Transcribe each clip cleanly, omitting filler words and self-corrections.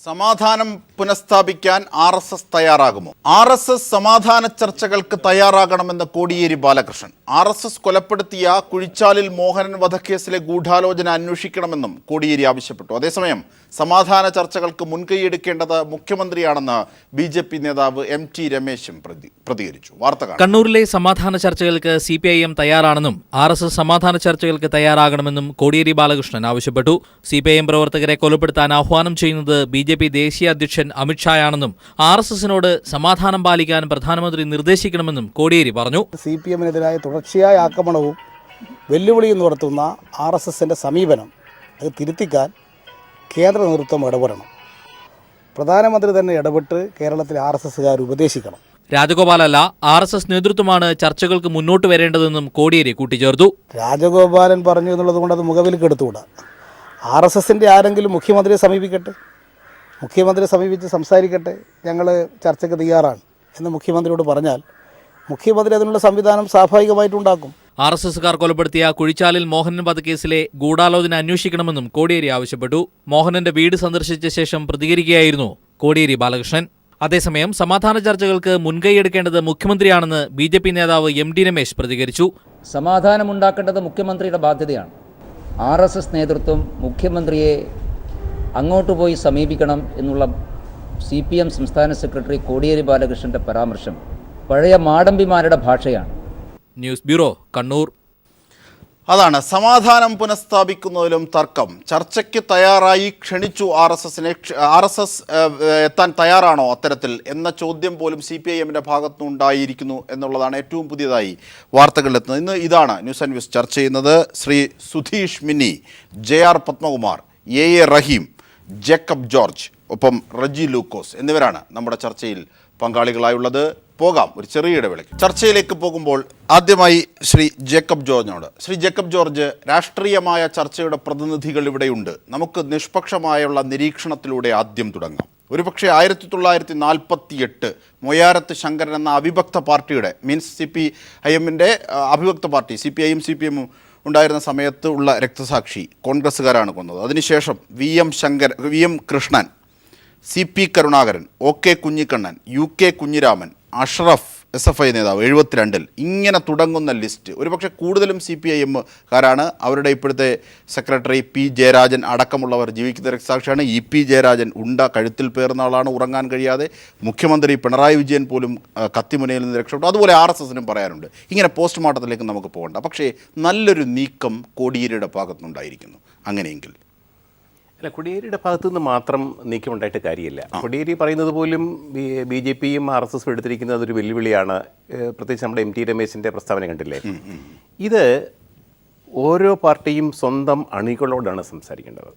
സമാധാനം പുനഃസ്ഥാപിക്കാൻ RSS തയ്യാറാകുമോ? RSS സമാധാന ചർച്ചകൾക്ക് തയ്യാറാകണമെന്ന് കോടിയേരി ബാലകൃഷ്ണൻ. RSS കൊലപ്പെടുത്തിയ കുഴിച്ചാലിൽ മോഹനൻ വധക്കേസിലെ ഗൂഢാലോചന അന്വേഷിക്കണമെന്നും കോടിയേരി ആവശ്യപ്പെട്ടു. അതേസമയം സമാധാന ചർച്ചകൾക്ക് മുൻകൈയെടുക്കേണ്ടത് മുഖ്യമന്ത്രിയാണെന്ന് BJP നേതാവ് MT രമേശും പ്രതികരിച്ചു. വാർത്ത കണ്ണൂരിലെ സമാധാന ചർച്ചകൾക്ക് CPIM തയ്യാറാണെന്നും RSS സമാധാന ചർച്ചകൾക്ക് തയ്യാറാകണമെന്നും കോടിയേരി ബാലകൃഷ്ണൻ ആവശ്യപ്പെട്ടു. CPIM പ്രവർത്തകരെ കൊലപ്പെടുത്താൻ ആഹ്വാനം ചെയ്യുന്നത് BJP ദേശീയ അധ്യക്ഷൻ അമിത്ഷായാണെന്നും RSSനോട് സമാധാനം പാലിക്കാൻ പ്രധാനമന്ത്രി നിർദ്ദേശിക്കണമെന്നും കോടിയേരി പറഞ്ഞു. CPMനെതിരായ തുടർച്ചയായ ആക്രമണവും വെല്ലുവിളിയും നടത്തുന്ന RSSന്റെ സമീപനം അത് തിരുത്തിക്കാൻ കേന്ദ്ര നേതൃത്വം ഇടപെടണം. പ്രധാനമന്ത്രി തന്നെ ഇടപെട്ട് കേരളത്തിലെ RSSകാർ ഉപദേശിക്കണം. രാജഗോപാലല്ല, RSS നേതൃത്വമാണ് ചർച്ചകൾക്ക് മുന്നോട്ട് വരേണ്ടതെന്നും കോടിയേരി കൂട്ടിച്ചേർത്തു. രാജഗോപാലൻ പറഞ്ഞു എന്നുള്ളത് കൊണ്ട് അത് മുഖവിലേക്ക് എടുത്തുകൂടാ. RSSന്റെ ആരെങ്കിലും മുഖ്യമന്ത്രിയെ സമീപിക്കട്ടെ, മുഖ്യമന്ത്രിയെ സമീപിച്ച് സംസാരിക്കട്ടെ, ഞങ്ങൾ ചർച്ചയ്ക്ക് തയ്യാറാണ് എന്ന് മുഖ്യമന്ത്രിയോട് പറഞ്ഞാൽ മുഖ്യമന്ത്രി അതിനുള്ള സംവിധാനം സ്വാഭാവികമായിട്ടുണ്ടാക്കും. RSSകാർ കൊലപ്പെടുത്തിയ കുഴിച്ചാലിൽ മോഹനൻ വധക്കേസിലെ ഗൂഢാലോചന അന്വേഷിക്കണമെന്നും കോടിയേരി ആവശ്യപ്പെട്ടു. മോഹനന്റെ വീട് സന്ദർശിച്ച ശേഷം പ്രതികരിക്കുകയായിരുന്നു കോടിയേരി ബാലകൃഷ്ണൻ. അതേസമയം സമാധാന ചർച്ചകൾക്ക് മുൻകൈയെടുക്കേണ്ടത് മുഖ്യമന്ത്രിയാണെന്ന് BJP നേതാവ് MT രമേശ് പ്രതികരിച്ചു. സമാധാനമുണ്ടാക്കേണ്ടത് മുഖ്യമന്ത്രിയുടെ ബാധ്യതയാണ്. RSS നേതൃത്വം മുഖ്യമന്ത്രിയെ അങ്ങോട്ട് പോയി സമീപിക്കണം എന്നുള്ള CPM സംസ്ഥാന സെക്രട്ടറി കോടിയേരി ബാലകൃഷ്ണന്റെ പരാമർശം പഴയ മാടമ്പിമാരുടെ ഭാഷയാണ്. News bureau, Kannur. അതാണ് സമാധാനം പുനഃസ്ഥാപിക്കുന്നതിലും തർക്കം. ചർച്ചയ്ക്ക് തയ്യാറായി ക്ഷണിച്ചു RSSനെ. RSS എത്താൻ തയ്യാറാണോ അത്തരത്തിൽ എന്ന ചോദ്യം പോലും CPIMന്റെ ഭാഗത്തുനിന്നുണ്ടായിരിക്കുന്നു എന്നുള്ളതാണ് ഏറ്റവും പുതിയതായി വാർത്തകളിലെത്തുന്നത്. ഇന്ന് ഇതാണ് ന്യൂസ് ആൻഡ് വ്യൂസ് ചർച്ച ചെയ്യുന്നത്. ശ്രീ സുധീഷ് മിന്നി, JR പത്മകുമാർ, AA റഹീം, ജേക്കബ് ജോർജ്, ഒപ്പം റജി ലൂക്കോസ് എന്നിവരാണ് നമ്മുടെ ചർച്ചയിൽ പങ്കാളികളായുള്ളത്. പോകാം ഒരു ചെറിയ ഇടവേളയ്ക്ക്. ചർച്ചയിലേക്ക് പോകുമ്പോൾ ആദ്യമായി ശ്രീ ജേക്കബ് ജോർജിനോട്. ശ്രീ ജേക്കബ് ജോർജ്, രാഷ്ട്രീയമായ ചർച്ചയുടെ പ്രതിനിധികൾ ഇവിടെയുണ്ട്. നമുക്ക് നിഷ്പക്ഷമായുള്ള നിരീക്ഷണത്തിലൂടെ ആദ്യം തുടങ്ങാം. ഒരുപക്ഷെ 1948 മൊയ്യാരത്ത് ശങ്കരൻ എന്ന അവിഭക്ത പാർട്ടിയുടെ മീൻസ് CPIMന്റെ അവിഭക്ത പാർട്ടി CPIM CPM ഉണ്ടായിരുന്ന സമയത്ത് ഉള്ള രക്തസാക്ഷി കോൺഗ്രസ്സുകാരാണ് കൊന്നത്. അതിനുശേഷം VM Krishnan, CP Karunakaran, OK Kunhikannan, UK Kunhiraman, Ashraf SFI നേതാവ് 72 ഇങ്ങനെ തുടങ്ങുന്ന ലിസ്റ്റ്. ഒരുപക്ഷെ കൂടുതലും CPIM-കാരാണ്. അവരുടെ ഇപ്പോഴത്തെ സെക്രട്ടറി P ജയരാജൻ അടക്കമുള്ളവർ ജീവിക്കുന്ന രക്തസാക്ഷിയാണ്. EP ജയരാജൻ കഴുത്തിൽ പേർന്ന ആളാണ്, ഉറങ്ങാൻ കഴിയാതെ. മുഖ്യമന്ത്രി പിണറായി വിജയൻ പോലും കത്തിമുനയിൽ നിന്ന് രക്ഷപ്പെട്ടു. അതുപോലെ RSSനും പറയാനുണ്ട്. ഇങ്ങനെ പോസ്റ്റ്മോർട്ടത്തിലേക്ക് നമുക്ക് പോകണ്ട. പക്ഷേ നല്ലൊരു നീക്കം കോടിയേരിയുടെ ഭാഗത്തുനിന്നുണ്ടായിരിക്കുന്നു. അങ്ങനെയെങ്കിൽ അല്ല, കോടിയേരിയുടെ ഭാഗത്തു നിന്ന് മാത്രം നീക്കമുണ്ടായിട്ട് കാര്യമില്ല. കോടിയേരി പറയുന്നത് പോലും BJPയും RSSും എടുത്തിരിക്കുന്നത് ഒരു വെല്ലുവിളിയാണ്. പ്രത്യേകിച്ച് നമ്മുടെ MT രമേശിൻ്റെ പ്രസ്താവന കണ്ടില്ലേ. ഇത് ഓരോ പാർട്ടിയും സ്വന്തം അണികളോടാണ് സംസാരിക്കേണ്ടത്.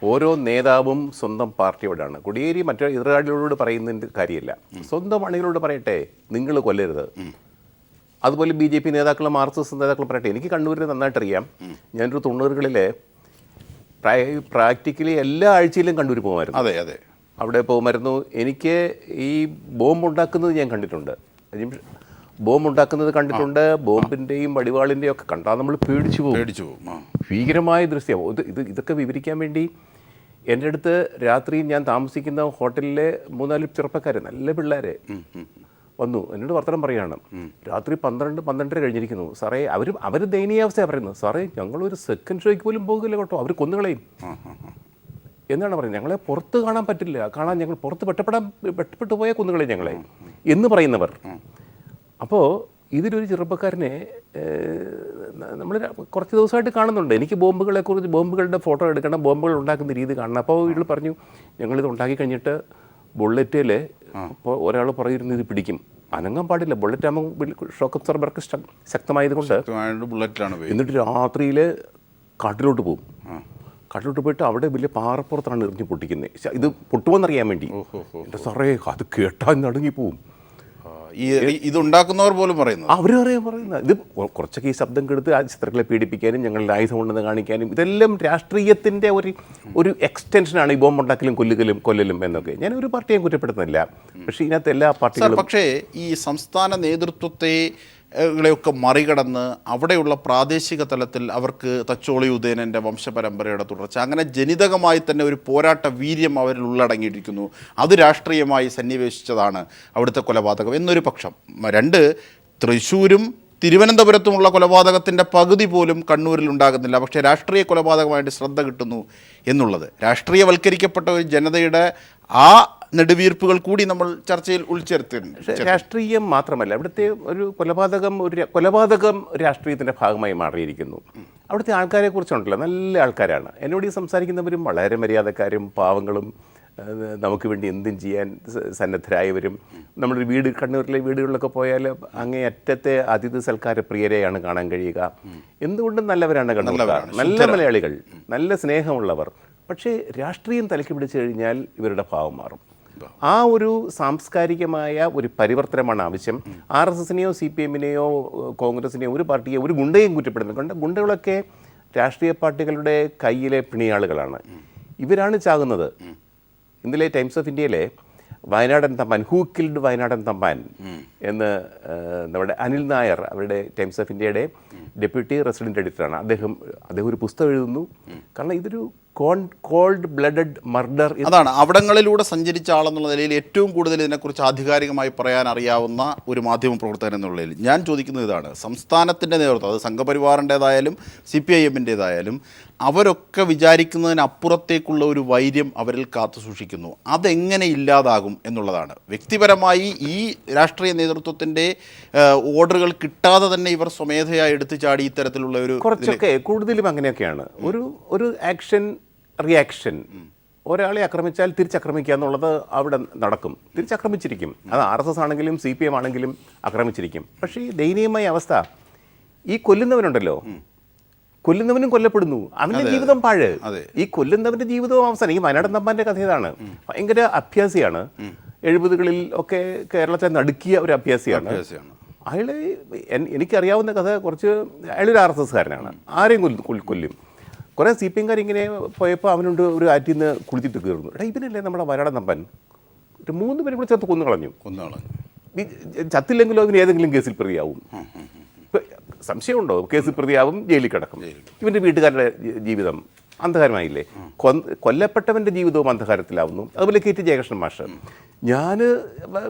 ഓരോ നേതാവും സ്വന്തം പാർട്ടിയോടാണ്. കോടിയേരി മറ്റു എതിരാളികളോട് പറയുന്നതിൻ്റെ കാര്യമില്ല. സ്വന്തം അണികളോട് പറയട്ടെ, നിങ്ങൾ കൊല്ലരുത്. അതുപോലെ BJP നേതാക്കളും RSS നേതാക്കളും പറയട്ടെ. എനിക്ക് കണ്ണൂരിൽ നന്നായിട്ടറിയാം. ഞാനൊരു 90കളിലെ പ്രാക്ടിക്കലി എല്ലാ ആഴ്ചയിലും കണ്ണൂർ പോകുമായിരുന്നു. അതെ അതെ, അവിടെ പോകുമായിരുന്നു. എനിക്ക് ഈ ബോംബ് ഉണ്ടാക്കുന്നത് ഞാൻ കണ്ടിട്ടുണ്ട്. ബോംബ് ഉണ്ടാക്കുന്നത് കണ്ടിട്ടുണ്ട്. ബോംബിൻ്റെയും വടിവാളിൻ്റെയും ഒക്കെ കണ്ടാൽ നമ്മൾ പേടിച്ചു പോകും. ഭീകരമായ ദൃശ്യം. ഇതൊക്കെ വിവരിക്കാൻ വേണ്ടി എൻ്റെ അടുത്ത് രാത്രി ഞാൻ താമസിക്കുന്ന ഹോട്ടലിലെ 3-4 ചെറുപ്പക്കാർ, നല്ല പിള്ളേരെ വന്നു എന്നോട് വർത്തമാനം പറയുകയാണ്. രാത്രി 12-12:30 കഴിഞ്ഞിരിക്കുന്നു സാറേ. അവർ ദയനീയാവസ്ഥയാണ് പറയുന്നത്. സാറേ, ഞങ്ങളൊരു സെക്കൻഡ് ഷോയ്ക്ക് പോലും പോകില്ല കേട്ടോ, അവർ കൊന്നുകളയും എന്നാണ് പറയുന്നത്. ഞങ്ങളെ പുറത്ത് കാണാൻ പറ്റില്ല, ഞങ്ങൾ പുറത്ത് പെട്ടപ്പെട്ടു പോയാൽ കൊന്നുകളയും ഞങ്ങളെ എന്ന് പറയുന്നവർ. അപ്പോൾ ഇതിലൊരു ചെറുപ്പക്കാരനെ നമ്മൾ കുറച്ച് ദിവസമായിട്ട് കാണുന്നുണ്ട്. എനിക്ക് ബോംബുകളെക്കുറിച്ച്, ബോംബുകളുടെ ഫോട്ടോ എടുക്കണം, ബോംബുകൾ ഉണ്ടാക്കുന്ന രീതി കാണണം. അപ്പോൾ ഇയാൾ പറഞ്ഞു, ഞങ്ങളിത് ഉണ്ടാക്കി കഴിഞ്ഞിട്ട് ബുള്ളറ്റിൽ ഒരാൾ പറയുന്നു ഇത് പിടിക്കും, അനങ്ങാൻ പാടില്ല. ബുള്ളറ്റ് ആകുമ്പോൾ ഷോക്ക് അബ്സോർബർക്ക് ശക്തമായതുകൊണ്ട് ബുള്ളറ്റിലാണ്. എന്നിട്ട് രാത്രിയിൽ കാട്ടിലോട്ട് പോകും. കാട്ടിലോട്ട് പോയിട്ട് അവിടെ വലിയ പാറപ്പുറത്താണ് എറിഞ്ഞ് പൊട്ടിക്കുന്നത്. ഇത് പൊട്ടുമെന്നറിയാൻ വേണ്ടി. എൻ്റെ സാറേ, അത് കേട്ടാൽ നടുങ്ങിപ്പോവും. ഇതുണ്ടാക്കുന്നവർ പോലും പറയുന്നത്, പറയുന്നത് ഇത് കുറച്ചൊക്കെ ഈ ശബ്ദം കെടുത്ത് ആ ചിത്രങ്ങളെ പീഡിപ്പിക്കാനും ഞങ്ങളുടെ ആയുധം ഉണ്ടെന്ന് കാണിക്കാനും, ഇതെല്ലാം രാഷ്ട്രീയത്തിൻ്റെ ഒരു എക്സ്റ്റൻഷനാണ് ഈ ബോംബ് ഉണ്ടാക്കലും കൊല്ലലും എന്നൊക്കെ. ഞാൻ ഒരു പാർട്ടിയും കുറ്റപ്പെടുത്തുന്നില്ല. പക്ഷേ ഇതിനകത്ത് എല്ലാ പാർട്ടികളും. പക്ഷേ ഈ സംസ്ഥാന നേതൃത്വത്തെ കളെയൊക്കെ മറികടന്ന് അവിടെയുള്ള പ്രാദേശിക തലത്തിൽ അവർക്ക് തച്ചോളി ഉദയനൻ്റെ വംശപരമ്പരയുടെ തുടർച്ച, അങ്ങനെ ജനിതകമായി തന്നെ ഒരു പോരാട്ട വീര്യം അവരിൽ ഉള്ളടങ്ങിയിരിക്കുന്നു. അത് രാഷ്ട്രീയമായി സന്നിവേശിച്ചതാണ് അവിടുത്തെ കൊലപാതകം എന്നൊരു പക്ഷം. രണ്ട്, തൃശ്ശൂരും തിരുവനന്തപുരത്തുമുള്ള കൊലപാതകത്തിൻ്റെ പകുതി പോലും കണ്ണൂരിൽ ഉണ്ടാകുന്നില്ല, പക്ഷേ രാഷ്ട്രീയ കൊലപാതകമായിട്ട് ശ്രദ്ധ കിട്ടുന്നു എന്നുള്ളത്. രാഷ്ട്രീയവൽക്കരിക്കപ്പെട്ട ഒരു ജനതയുടെ ആ നെടുവീർപ്പുകൾ കൂടി നമ്മൾ ചർച്ചയിൽ ഉൾച്ചേർത്തിട്ടുണ്ട്. പക്ഷേ രാഷ്ട്രീയം മാത്രമല്ല, ഇവിടുത്തെ ഒരു കൊലപാതകം രാഷ്ട്രീയത്തിൻ്റെ ഭാഗമായി മാറിയിരിക്കുന്നു. അവിടുത്തെ ആൾക്കാരെ കുറിച്ചുണ്ടല്ലോ, നല്ല ആൾക്കാരാണ്. എന്നോട് ഈ സംസാരിക്കുന്നവരും വളരെ മര്യാദക്കാരും പാവങ്ങളും നമുക്ക് വേണ്ടി എന്തും ചെയ്യാൻ സന്നദ്ധരായവരും. നമ്മുടെ വീട്, കണ്ണൂരിലെ വീടുകളിലൊക്കെ പോയാൽ അങ്ങേ അറ്റത്തെ അതിഥി സൽക്കാര പ്രിയരെയാണ് കാണാൻ കഴിയുക. എന്തുകൊണ്ടും നല്ലവരാണ് കണ്ണൂർക്കാർ, നല്ല മലയാളികൾ, നല്ല സ്നേഹമുള്ളവർ. പക്ഷേ രാഷ്ട്രീയം തലയ്ക്ക് പിടിച്ചു കഴിഞ്ഞാൽ ഇവരുടെ ഭാവം മാറും. ആ ഒരു സാംസ്കാരികമായ ഒരു പരിവർത്തനമാണ് ആവശ്യം. RSSനെയോ CPMനെയോ കോൺഗ്രസിനെയോ ഒരു പാർട്ടിയോ ഒരു ഗുണ്ടയും കുറ്റപ്പെടുന്നുണ്ട്. ഗുണ്ടകളൊക്കെ രാഷ്ട്രീയ പാർട്ടികളുടെ കയ്യിലെ പിണിയാളുകളാണ്. ഇവരാണ് ചാകുന്നത്. ഇന്നലെ ടൈംസ് ഓഫ് ഇന്ത്യയിലെ വയനാടൻ തമ്പാൻ, ഹൂ കിൽഡ് വയനാടൻ തമ്പാൻ എന്ന് നമ്മുടെ അനിൽ നായർ, അവരുടെ ടൈംസ് ഓഫ് ഇന്ത്യയുടെ ഡെപ്യൂട്ടി റെസിഡൻറ്റ് എഡിറ്ററാണ്. അദ്ദേഹം ഒരു പുസ്തകം എഴുതുന്നു. കാരണം ഇതൊരു കോൾഡ് ബ്ലഡഡ് മർഡർ. അതാണ് അവിടങ്ങളിലൂടെ സഞ്ചരിച്ച ആളെന്നുള്ള നിലയിൽ ഏറ്റവും കൂടുതൽ ഇതിനെക്കുറിച്ച് ആധികാരികമായി പറയാൻ അറിയാവുന്ന ഒരു മാധ്യമ പ്രവർത്തകൻ എന്നുള്ളതിൽ ഞാൻ ചോദിക്കുന്നത് ഇതാണ്. സംസ്ഥാനത്തിൻ്റെ നേതൃത്വം, അത് സംഘപരിവാറിൻ്റേതായാലും CPIMൻ്റേതായാലും, അവരൊക്കെ വിചാരിക്കുന്നതിനപ്പുറത്തേക്കുള്ള ഒരു വൈര്യം അവരിൽ കാത്തു സൂക്ഷിക്കുന്നു. അതെങ്ങനെ ഇല്ലാതാകും എന്നുള്ളതാണ്. വ്യക്തിപരമായി ഈ രാഷ്ട്രീയ നേതൃത്വത്തിൻ്റെ ഓർഡറുകൾ കിട്ടാതെ തന്നെ ഇവർ സ്വമേധയായി എടുത്തു ചാടി ഇത്തരത്തിലുള്ള ഒരു കുറച്ചൊക്കെ കൂടുതലും അങ്ങനെയൊക്കെയാണ്. ഒരു ആക്ഷൻ റിയാക്ഷൻ. ഒരാളെ ആക്രമിച്ചാൽ തിരിച്ചാക്രമിക്കുക എന്നുള്ളത് അവിടെ നടക്കും. തിരിച്ചാക്രമിച്ചിരിക്കും. അത് RSS ആണെങ്കിലും CPM ആണെങ്കിലും ആക്രമിച്ചിരിക്കും. പക്ഷേ ഈ ദയനീയമായ അവസ്ഥ, ഈ കൊല്ലുന്നവനുണ്ടല്ലോ, കൊല്ലുന്നവനും കൊല്ലപ്പെടുന്നു. അവൻ്റെ ജീവിതം പാഴ്. ഈ കൊല്ലുന്നവൻ്റെ ജീവിതവും അവസാനം. ഈ വയനാടൻ തമ്പാൻ്റെ കഥ ഇതാണ്. ഭയങ്കര അഭ്യാസിയാണ്. 70കളിൽ ഒക്കെ കേരളത്തെ നടുക്കിയ ഒരു അഭ്യാസിയാണ്. അയാൾ, എനിക്കറിയാവുന്ന കഥ, അയാളൊരു RSSകാരനാണ്. ആരെയും കൊല്ലും. കുറേ CPMകാർ ഇങ്ങനെ പോയപ്പോൾ അവനുണ്ട് ഒരു ആറ്റിൽ നിന്ന് കുളിച്ചിട്ട് കയറുന്നു. ഇവനല്ലേ നമ്മുടെ വയനാടൻ തമ്പാൻ. ഒരു 3 പേരും കൂടെ ചേർത്ത് കൊന്നുകളഞ്ഞു. ചത്തില്ലെങ്കിലോ അവന് ഏതെങ്കിലും കേസിൽ പ്രതിയാവും. സംശയമുണ്ടോ? കേസിൽ പ്രതിയാവും, ജയിലിൽ കിടക്കും. ഇവൻ്റെ വീട്ടുകാരുടെ ജീവിതം അന്ധകാരമായില്ലേ? കൊല്ലപ്പെട്ടവൻ്റെ ജീവിതവും അന്ധകാരത്തിലാവുന്നു. അതുപോലെ KT ജയകൃഷ്ണൻ മാഷ്. ഞാൻ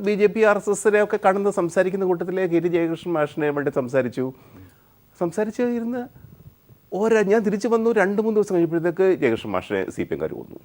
BJP RSSനെ ഒക്കെ കാണുന്ന സംസാരിക്കുന്ന കൂട്ടത്തിലെ KT ജയകൃഷ്ണൻ മാഷിനെ വേണ്ടി സംസാരിച്ച് ഇരുന്ന് ഞാൻ തിരിച്ചു വന്നു. 2-3 ദിവസം കഴിഞ്ഞപ്പോഴത്തേക്ക് ജയകൃഷ്ണൻ മാഷിനെ CPMകാർ കൊന്നു.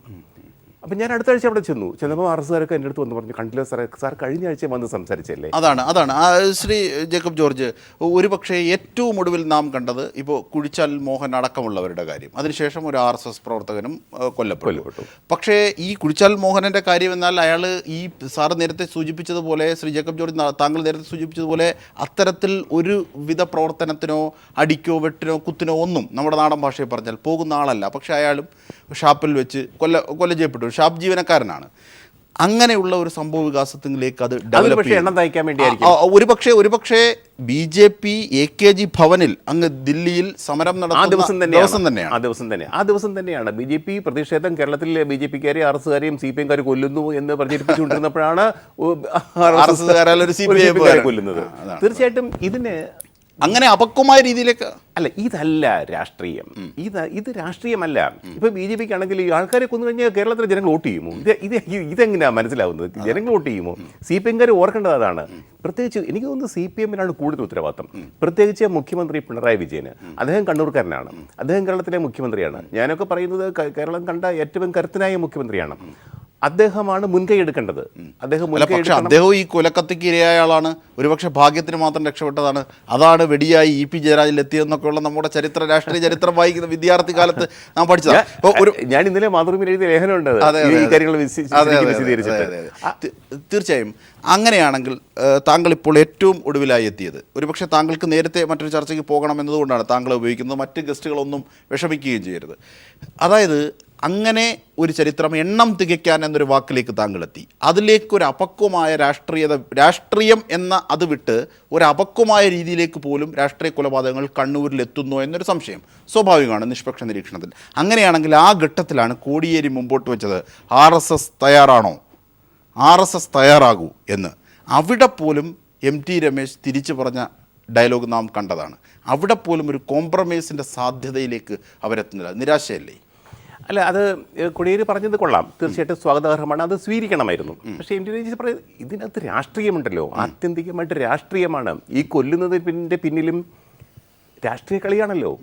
അപ്പം ഞാൻ അടുത്ത ആഴ്ച അവിടെ ചെന്നപ്പോൾ RSSകാരൊക്കെ എൻ്റെ അടുത്ത് വന്ന് പറഞ്ഞു, കണ്ടില്ല സാർ കഴിഞ്ഞ ആഴ്ച വന്ന് സംസാരിച്ചല്ലേ. അതാണ് ശ്രീ ജേക്കബ് ജോർജ്, ഒരുപക്ഷെ ഏറ്റവും ഒടുവിൽ നാം കണ്ടത് ഇപ്പോൾ കുഴിച്ചാൽ മോഹൻ അടക്കമുള്ളവരുടെ കാര്യം. അതിനുശേഷം ഒരു RSS പ്രവർത്തകനും കൊല്ലപ്പെട്ടു. പക്ഷേ ഈ കുഴിച്ചാൽ മോഹനൻ്റെ കാര്യം എന്നാൽ അയാൾ ഈ സാറ് നേരത്തെ സൂചിപ്പിച്ചതുപോലെ, ശ്രീ ജേക്കബ് ജോർജ് താങ്കൾ നേരത്തെ സൂചിപ്പിച്ചതുപോലെ, അത്തരത്തിൽ ഒരു വിധ പ്രവർത്തനത്തിനോ അടിക്കോ വെട്ടിനോ കുത്തിനോ ഒന്നും നമ്മുടെ നാടൻ ഭാഷയിൽ പറഞ്ഞാൽ പോകുന്ന ആളല്ല. പക്ഷേ അയാളും ഷാപ്പിൽ വെച്ച് കൊല ചെയ്യപ്പെട്ടു. ഷാപ്പ് ജീവനക്കാരനാണ്. അങ്ങനെയുള്ള ഒരു സംഭവ വികാസത്തിലേക്ക് അത് ഡെവലപ്പ് ഒരുപക്ഷെ BJP AKG ഭവനിൽ അങ്ങ് ദില്ലിയിൽ സമരം നടത്തുന്ന ദിവസം തന്നെയാണ് BJP പ്രതിഷേധം. കേരളത്തിലെ BJPക്കാരെ RSSകാരെയും CPMകാരെ കൊല്ലുന്നു എന്ന് പ്രചരിപ്പിച്ചുകൊണ്ടിരുന്നപ്പോഴാണ് കൊല്ലുന്നത്. തീർച്ചയായിട്ടും ഇതിന് അങ്ങനെ അപക്വമായ രീതിയിലേക്ക് അല്ല, ഇതല്ല രാഷ്ട്രീയം. ഇത് രാഷ്ട്രീയമല്ല. ഇപ്പോൾ BJPക്ക് ആണെങ്കിൽ ഈ ആൾക്കാരെ കൊന്നു കഴിഞ്ഞാൽ കേരളത്തിലെ ജനങ്ങൾ വോട്ട് ചെയ്യുമോ? ഇതെങ്ങനെയാണ് മനസ്സിലാവുന്നത്? ജനങ്ങൾ വോട്ട് ചെയ്യുമോ? CPMകാർ ഓർക്കേണ്ടത് അതാണ്. പ്രത്യേകിച്ച് എനിക്ക് തോന്നുന്നു CPMനാണ് കൂടുതൽ ഉത്തരവാദിത്തം. പ്രത്യേകിച്ച് മുഖ്യമന്ത്രി പിണറായി വിജയന്. അദ്ദേഹം കണ്ണൂർക്കാരനാണ്. അദ്ദേഹം കേരളത്തിലെ മുഖ്യമന്ത്രിയാണ്. ഞാനൊക്കെ പറയുന്നത് കേരളം കണ്ട ഏറ്റവും കരുത്തനായ മുഖ്യമന്ത്രിയാണ്. അദ്ദേഹമാണ് മുൻകൈ എടുക്കേണ്ടത്. അദ്ദേഹം ഈ കൊലക്കത്തിക്ക് ഇരയായ ആളാണ്. ഒരുപക്ഷെ ഭാഗ്യത്തിന് മാത്രം രക്ഷപ്പെട്ടതാണ്. അതാണ് വെടിയായി EP ജയരാജൻ എത്തിയെന്നൊക്കെയുള്ള നമ്മുടെ രാഷ്ട്രീയ ചരിത്രം വായിക്കുന്ന വിദ്യാർത്ഥി കാലത്ത് നാം പഠിച്ചതാണ്. ഞാൻ ഇന്നലെ മാതൃഭൂമിയിൽ എഴുതിയ ലേഖനമുണ്ട് ഈ കാര്യങ്ങൾ വിശദീകരിച്ചിട്ട്. തീർച്ചയായും അങ്ങനെയാണെങ്കിൽ താങ്കൾ ഇപ്പോൾ ഏറ്റവും ഒടുവിലായി എത്തിയത്, ഒരുപക്ഷെ താങ്കൾക്ക് നേരത്തെ മറ്റൊരു ചർച്ചയ്ക്ക് പോകണം എന്നതുകൊണ്ടാണ് താങ്കൾ ഉപയോഗിക്കുന്നത്. മറ്റ് ഗസ്റ്റുകളൊന്നും വിഷമിക്കുകയും ചെയ്യരുത്. അതായത് അങ്ങനെ ഒരു ചരിത്രം എണ്ണം തികയ്ക്കാൻ എന്നൊരു വാക്കിലേക്ക് താങ്കളെത്തി. അതിലേക്കൊരു അപക്വമായ രാഷ്ട്രീയം എന്ന അത് വിട്ട് ഒരു അപക്വമായ രീതിയിലേക്ക് പോലും രാഷ്ട്രീയ കൊലപാതകങ്ങൾ കണ്ണൂരിൽ എത്തുന്നു എന്നൊരു സംശയം സ്വാഭാവികമാണ് നിഷ്പക്ഷ നിരീക്ഷണത്തിൽ. അങ്ങനെയാണെങ്കിൽ ആ ഘട്ടത്തിലാണ് കോടിയേരി മുമ്പോട്ട് വെച്ചത് RSS തയ്യാറാണോ, RSS തയ്യാറാകൂ എന്ന്. അവിടെ പോലും MT രമേശ് തിരിച്ചു പറഞ്ഞ ഡയലോഗ് നാം കണ്ടതാണ്. അവിടെ പോലും ഒരു കോംപ്രമൈസിൻ്റെ സാധ്യതയിലേക്ക് അവരെത്തുന്നില്ല. നിരാശയല്ലേ? അല്ല, അത് കോടിയേരി പറഞ്ഞത് കൊള്ളാം, തീർച്ചയായിട്ടും സ്വാഗതാർഹമാണ്, അത് സ്വീകരിക്കണമായിരുന്നു. പക്ഷേ എൻ്റെ പറയുന്നത് ഇതിനകത്ത് രാഷ്ട്രീയമുണ്ടല്ലോ, ആത്യന്തികമായിട്ട് രാഷ്ട്രീയമാണ്. ഈ കൊല്ലുന്നതിൻ്റെ പിന്നിലും രാഷ്ട്രീയ കളിയാണല്ലോ.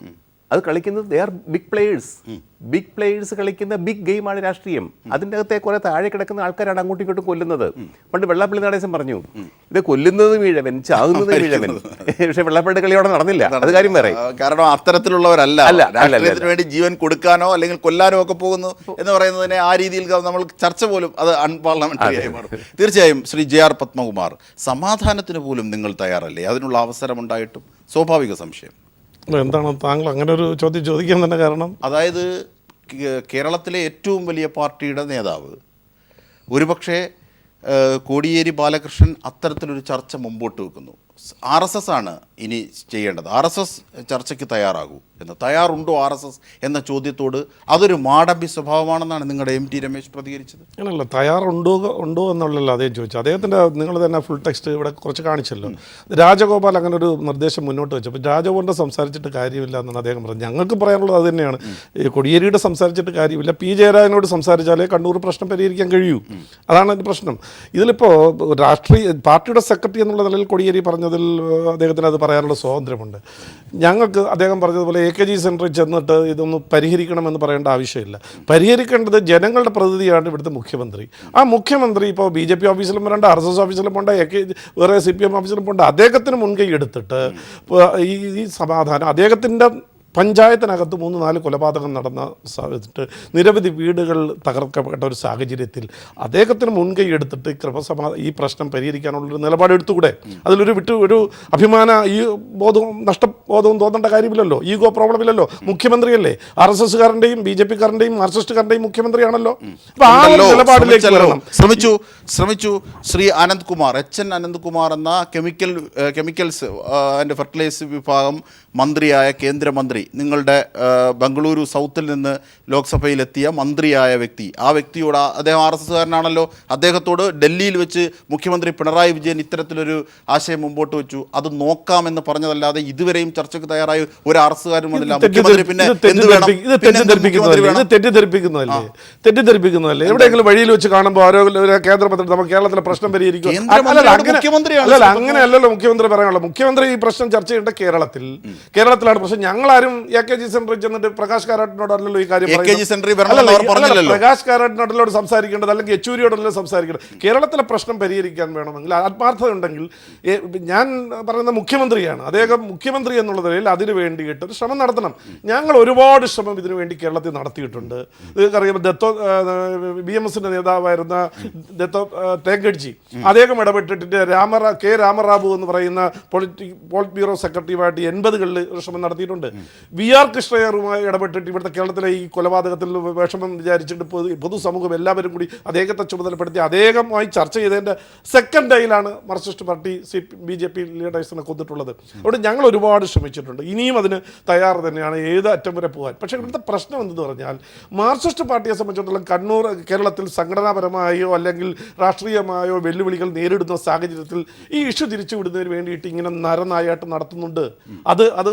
അത് കളിക്കുന്നത് ദേ ആർ ബിഗ് പ്ലേയേഴ്സ് കളിക്കുന്ന ബിഗ് ഗെയിമാണ് രാഷ്ട്രീയം. അതിൻ്റെ അകത്തെ കുറെ താഴെ കിടക്കുന്ന ആൾക്കാരാണ് അങ്ങോട്ടും ഇങ്ങോട്ടും കൊല്ലുന്നത്. പണ്ട് വെള്ളാപ്പള്ളി നടേശൻ പറഞ്ഞു, ഇത് കൊല്ലുന്നത് വീഴവൻ, ചാകുന്നത് വീഴവൻ. പക്ഷെ വെള്ളാപ്പള്ളിയുടെ കളി അവിടെ നടന്നില്ല, അത് കാര്യം വേറെ. കാരണം അത്തരത്തിലുള്ളവരല്ല രാഷ്ട്രീയത്തിന് വേണ്ടി ജീവൻ കൊടുക്കാനോ അല്ലെങ്കിൽ കൊല്ലാനോ ഒക്കെ പോകുന്നു എന്ന് പറയുന്നതിനെ ആ രീതിയിൽ നമ്മൾ ചർച്ച പോലും അത് അൺപാർലമെന്ററി ആയി മാറും. തീർച്ചയായും ശ്രീ JR പത്മകുമാർ, സമാധാനത്തിന് പോലും നിങ്ങൾ തയ്യാറല്ലേ? അതിനുള്ള അവസരം ഉണ്ടായിട്ടും സ്വാഭാവിക സംശയം എന്താണ് താങ്കൾ അങ്ങനെ ഒരു ചോദ്യം ചോദിക്കാൻ തന്നെ കാരണം? അതായത് കേരളത്തിലെ ഏറ്റവും വലിയ പാർട്ടിയുടെ നേതാവ് ഒരുപക്ഷെ കോടിയേരി ബാലകൃഷ്ണൻ അത്തരത്തിലൊരു ചർച്ച മുമ്പോട്ട് വെക്കുന്നു. RSS ആണ് ഇനി ചെയ്യേണ്ടത്. RSS ചർച്ചയ്ക്ക് തയ്യാറാകൂ എന്ന്. തയ്യാറുണ്ടോ RSS എന്ന ചോദ്യത്തോട് അതൊരു മാടമ്പി സ്വഭാവമാണെന്നാണ് നിങ്ങളുടെ MT രമേശ് പ്രതികരിച്ചത്. അങ്ങനല്ല, തയ്യാറുണ്ടോ എന്നുള്ളല്ലോ അദ്ദേഹം ചോദിച്ചു. അദ്ദേഹത്തിൻ്റെ നിങ്ങൾ തന്നെ ഫുൾ ടെക്സ്റ്റ് ഇവിടെ കുറച്ച് കാണിച്ചല്ലോ. രാജഗോപാൽ അങ്ങനെ ഒരു നിർദ്ദേശം മുന്നോട്ട് വെച്ചപ്പോൾ രാജഗോപാലിൻ്റെ സംസാരിച്ചിട്ട് കാര്യമില്ല എന്നാണ് അദ്ദേഹം പറഞ്ഞത്. ഞങ്ങൾക്ക് പറയാനുള്ളത് അത് തന്നെയാണ്. ഈ കോടിയേരിയുടെ സംസാരിച്ചിട്ട് കാര്യമില്ല, P ജയരാജനോട് സംസാരിച്ചാലേ കണ്ണൂർ പ്രശ്നം പരിഹരിക്കാൻ കഴിയൂ. അതാണ് അതിൻ്റെ പ്രശ്നം. ഇതിലിപ്പോൾ പാർട്ടിയുടെ സെക്രട്ടറി എന്നുള്ള നിലയിൽ കോടിയേരി പറഞ്ഞതിൽ അദ്ദേഹത്തിന് അത് പറയാനുള്ള സ്വാതന്ത്ര്യമുണ്ട്. ഞങ്ങൾക്ക് അദ്ദേഹം പറഞ്ഞതുപോലെ AKG സെൻറ്ററിൽ ചെന്നിട്ട് ഇതൊന്ന് പരിഹരിക്കണമെന്ന് പറയേണ്ട ആവശ്യമില്ല. പരിഹരിക്കേണ്ടത് ജനങ്ങളുടെ പ്രതിനിധിയാണ് ഇവിടുത്തെ മുഖ്യമന്ത്രി. ആ മുഖ്യമന്ത്രി ഇപ്പോൾ BJP ഓഫീസിലും വരേണ്ട, RSS ഓഫീസിലും പോകേണ്ട, വേറെ CPM ഓഫീസിലും പോകേണ്ട, അദ്ദേഹത്തിന് മുൻകൈ എടുത്തിട്ട് ഈ സമാധാനം അദ്ദേഹത്തിൻ്റെ പഞ്ചായത്തിനകത്ത് 3-4 കൊലപാതകം നടന്ന സമയത്ത് നിരവധി വീടുകൾ തകർക്കപ്പെട്ട ഒരു സാഹചര്യത്തിൽ അദ്ദേഹത്തിന് മുൻകൈ എടുത്തിട്ട് ഈ പ്രശ്നം പരിഹരിക്കാനുള്ളൊരു നിലപാടെടുത്തുകൂടെ? അതിലൊരു ഒരു അഭിമാന ഈ നഷ്ടബോധവും തോന്നേണ്ട കാര്യമില്ലല്ലോ. ഈഗോ പ്രോബ്ലം ഇല്ലല്ലോ. മുഖ്യമന്ത്രിയല്ലേ, RSSകാരൻ്റെയും BJPക്കാരൻ്റെയും മാർക്സിസ്റ്റുകാരൻ്റെയും മുഖ്യമന്ത്രിയാണല്ലോ. അപ്പോൾ ആ ഒരു നിലപാടിലേക്ക് വരണം. ശ്രമിച്ചു ശ്രീ അനന്ത്കുമാർ, HN അനന്ത്കുമാർ എന്ന കെമിക്കൽസ് ആൻഡ് ഫെർട്ടിലൈസേഴ്സ് വിഭാഗം മന്ത്രിയായ കേന്ദ്രമന്ത്രി, നിങ്ങളുടെ ബംഗളൂരു സൗത്തിൽ നിന്ന് ലോക്സഭയിലെത്തിയ മന്ത്രിയായ വ്യക്തി, ആ വ്യക്തിയോട്, അദ്ദേഹം RSSകാരനാണല്ലോ, അദ്ദേഹത്തോട് ഡൽഹിയിൽ വെച്ച് മുഖ്യമന്ത്രി പിണറായി വിജയൻ ഇത്തരത്തിലൊരു ആശയം മുമ്പോട്ട് വെച്ചു. അത് നോക്കാമെന്ന് പറഞ്ഞതല്ലാതെ ഇതുവരെയും ചർച്ചയ്ക്ക് തയ്യാറായി ഒരു RSSകാരും വന്നില്ല. മുഖ്യമന്ത്രി പിന്നെ തെറ്റിദ്ധരിപ്പിക്കുന്നതല്ലേ? എവിടെയെങ്കിലും വഴിയിൽ വെച്ച് കാണുമ്പോൾ ആരോഗ്യ കേന്ദ്രമന്ത്രി നമുക്ക് കേരളത്തിലെ പ്രശ്നം പരിഹരിക്കും, അങ്ങനെയല്ലല്ലോ മുഖ്യമന്ത്രി പറയാനുള്ളത്. മുഖ്യമന്ത്രി ഈ പ്രശ്നം ചർച്ച ചെയ്യേണ്ട കേരളത്തിലാണ് പ്രശ്നം. ഞങ്ങളാരും AKG സെന്ററിൽ ചെന്നിട്ട് പ്രകാശ് കാരാട്ടിനോടല്ലോ ഈ കാര്യം പ്രകാശ് കാരാട്ടിനോടല്ലോട് സംസാരിക്കേണ്ടത്, അല്ലെങ്കിൽ യെച്ചൂരിയോടല്ലോ സംസാരിക്കേണ്ടത്. കേരളത്തിലെ പ്രശ്നം പരിഹരിക്കാൻ വേണമെങ്കിൽ ആത്മാർത്ഥത ഉണ്ടെങ്കിൽ, ഞാൻ പറയുന്ന മുഖ്യമന്ത്രിയാണ്, അദ്ദേഹം മുഖ്യമന്ത്രി എന്നുള്ള നിലയിൽ അതിനു വേണ്ടിയിട്ട് ഒരു ശ്രമം നടത്തണം. ഞങ്ങൾ ഒരുപാട് ശ്രമം ഇതിനു വേണ്ടി കേരളത്തിൽ നടത്തിയിട്ടുണ്ട്. നിങ്ങൾക്കറിയാം, BMSന്റെ നേതാവായിരുന്ന തേങ്കഡ്ജി അദ്ദേഹം ഇടപെട്ടിട്ട് K രാമറാവു എന്ന് പറയുന്ന പോളിറ്റ് ബ്യൂറോ സെക്രട്ടറിയുമായിട്ട് 80കളിൽ ശ്രമം നടത്തിയിട്ടുണ്ട്. VR കൃഷ്ണയ്യറുമായി ഇടപെട്ടിട്ട് ഇവിടുത്തെ കേരളത്തിലെ ഈ കൊലപാതകത്തിൽ വിഷമം വിചാരിച്ചിട്ട് പൊതുസമൂഹം എല്ലാവരും കൂടി അദ്ദേഹത്തെ ചുമതലപ്പെടുത്തി അദ്ദേഹമായി ചർച്ച ചെയ്തതിൻ്റെ സെക്കൻഡ് ഡേയിലാണ് മാർക്സിസ്റ്റ് പാർട്ടി BJP ലീഡേഴ്സിനെ കൊന്നിട്ടുള്ളത്. അതുകൊണ്ട് ഞങ്ങൾ ഒരുപാട് ശ്രമിച്ചിട്ടുണ്ട്, ഇനിയും അതിന് തയ്യാറ് തന്നെയാണ്, ഏത് അറ്റം വരെ പോകാൻ. പക്ഷേ ഇവിടുത്തെ പ്രശ്നം എന്തെന്ന് പറഞ്ഞാൽ, മാർക്സിസ്റ്റ് പാർട്ടിയെ സംബന്ധിച്ചിടത്തോളം കേരളത്തിൽ സംഘടനാപരമായോ അല്ലെങ്കിൽ രാഷ്ട്രീയമായോ വെല്ലുവിളികൾ നേരിടുന്ന സാഹചര്യത്തിൽ ഈ ഇഷ്യൂ തിരിച്ചുവിടുന്നതിന് വേണ്ടിയിട്ട് ഇങ്ങനെ നരനായാട്ട് നടത്തുന്നുണ്ട്. അത്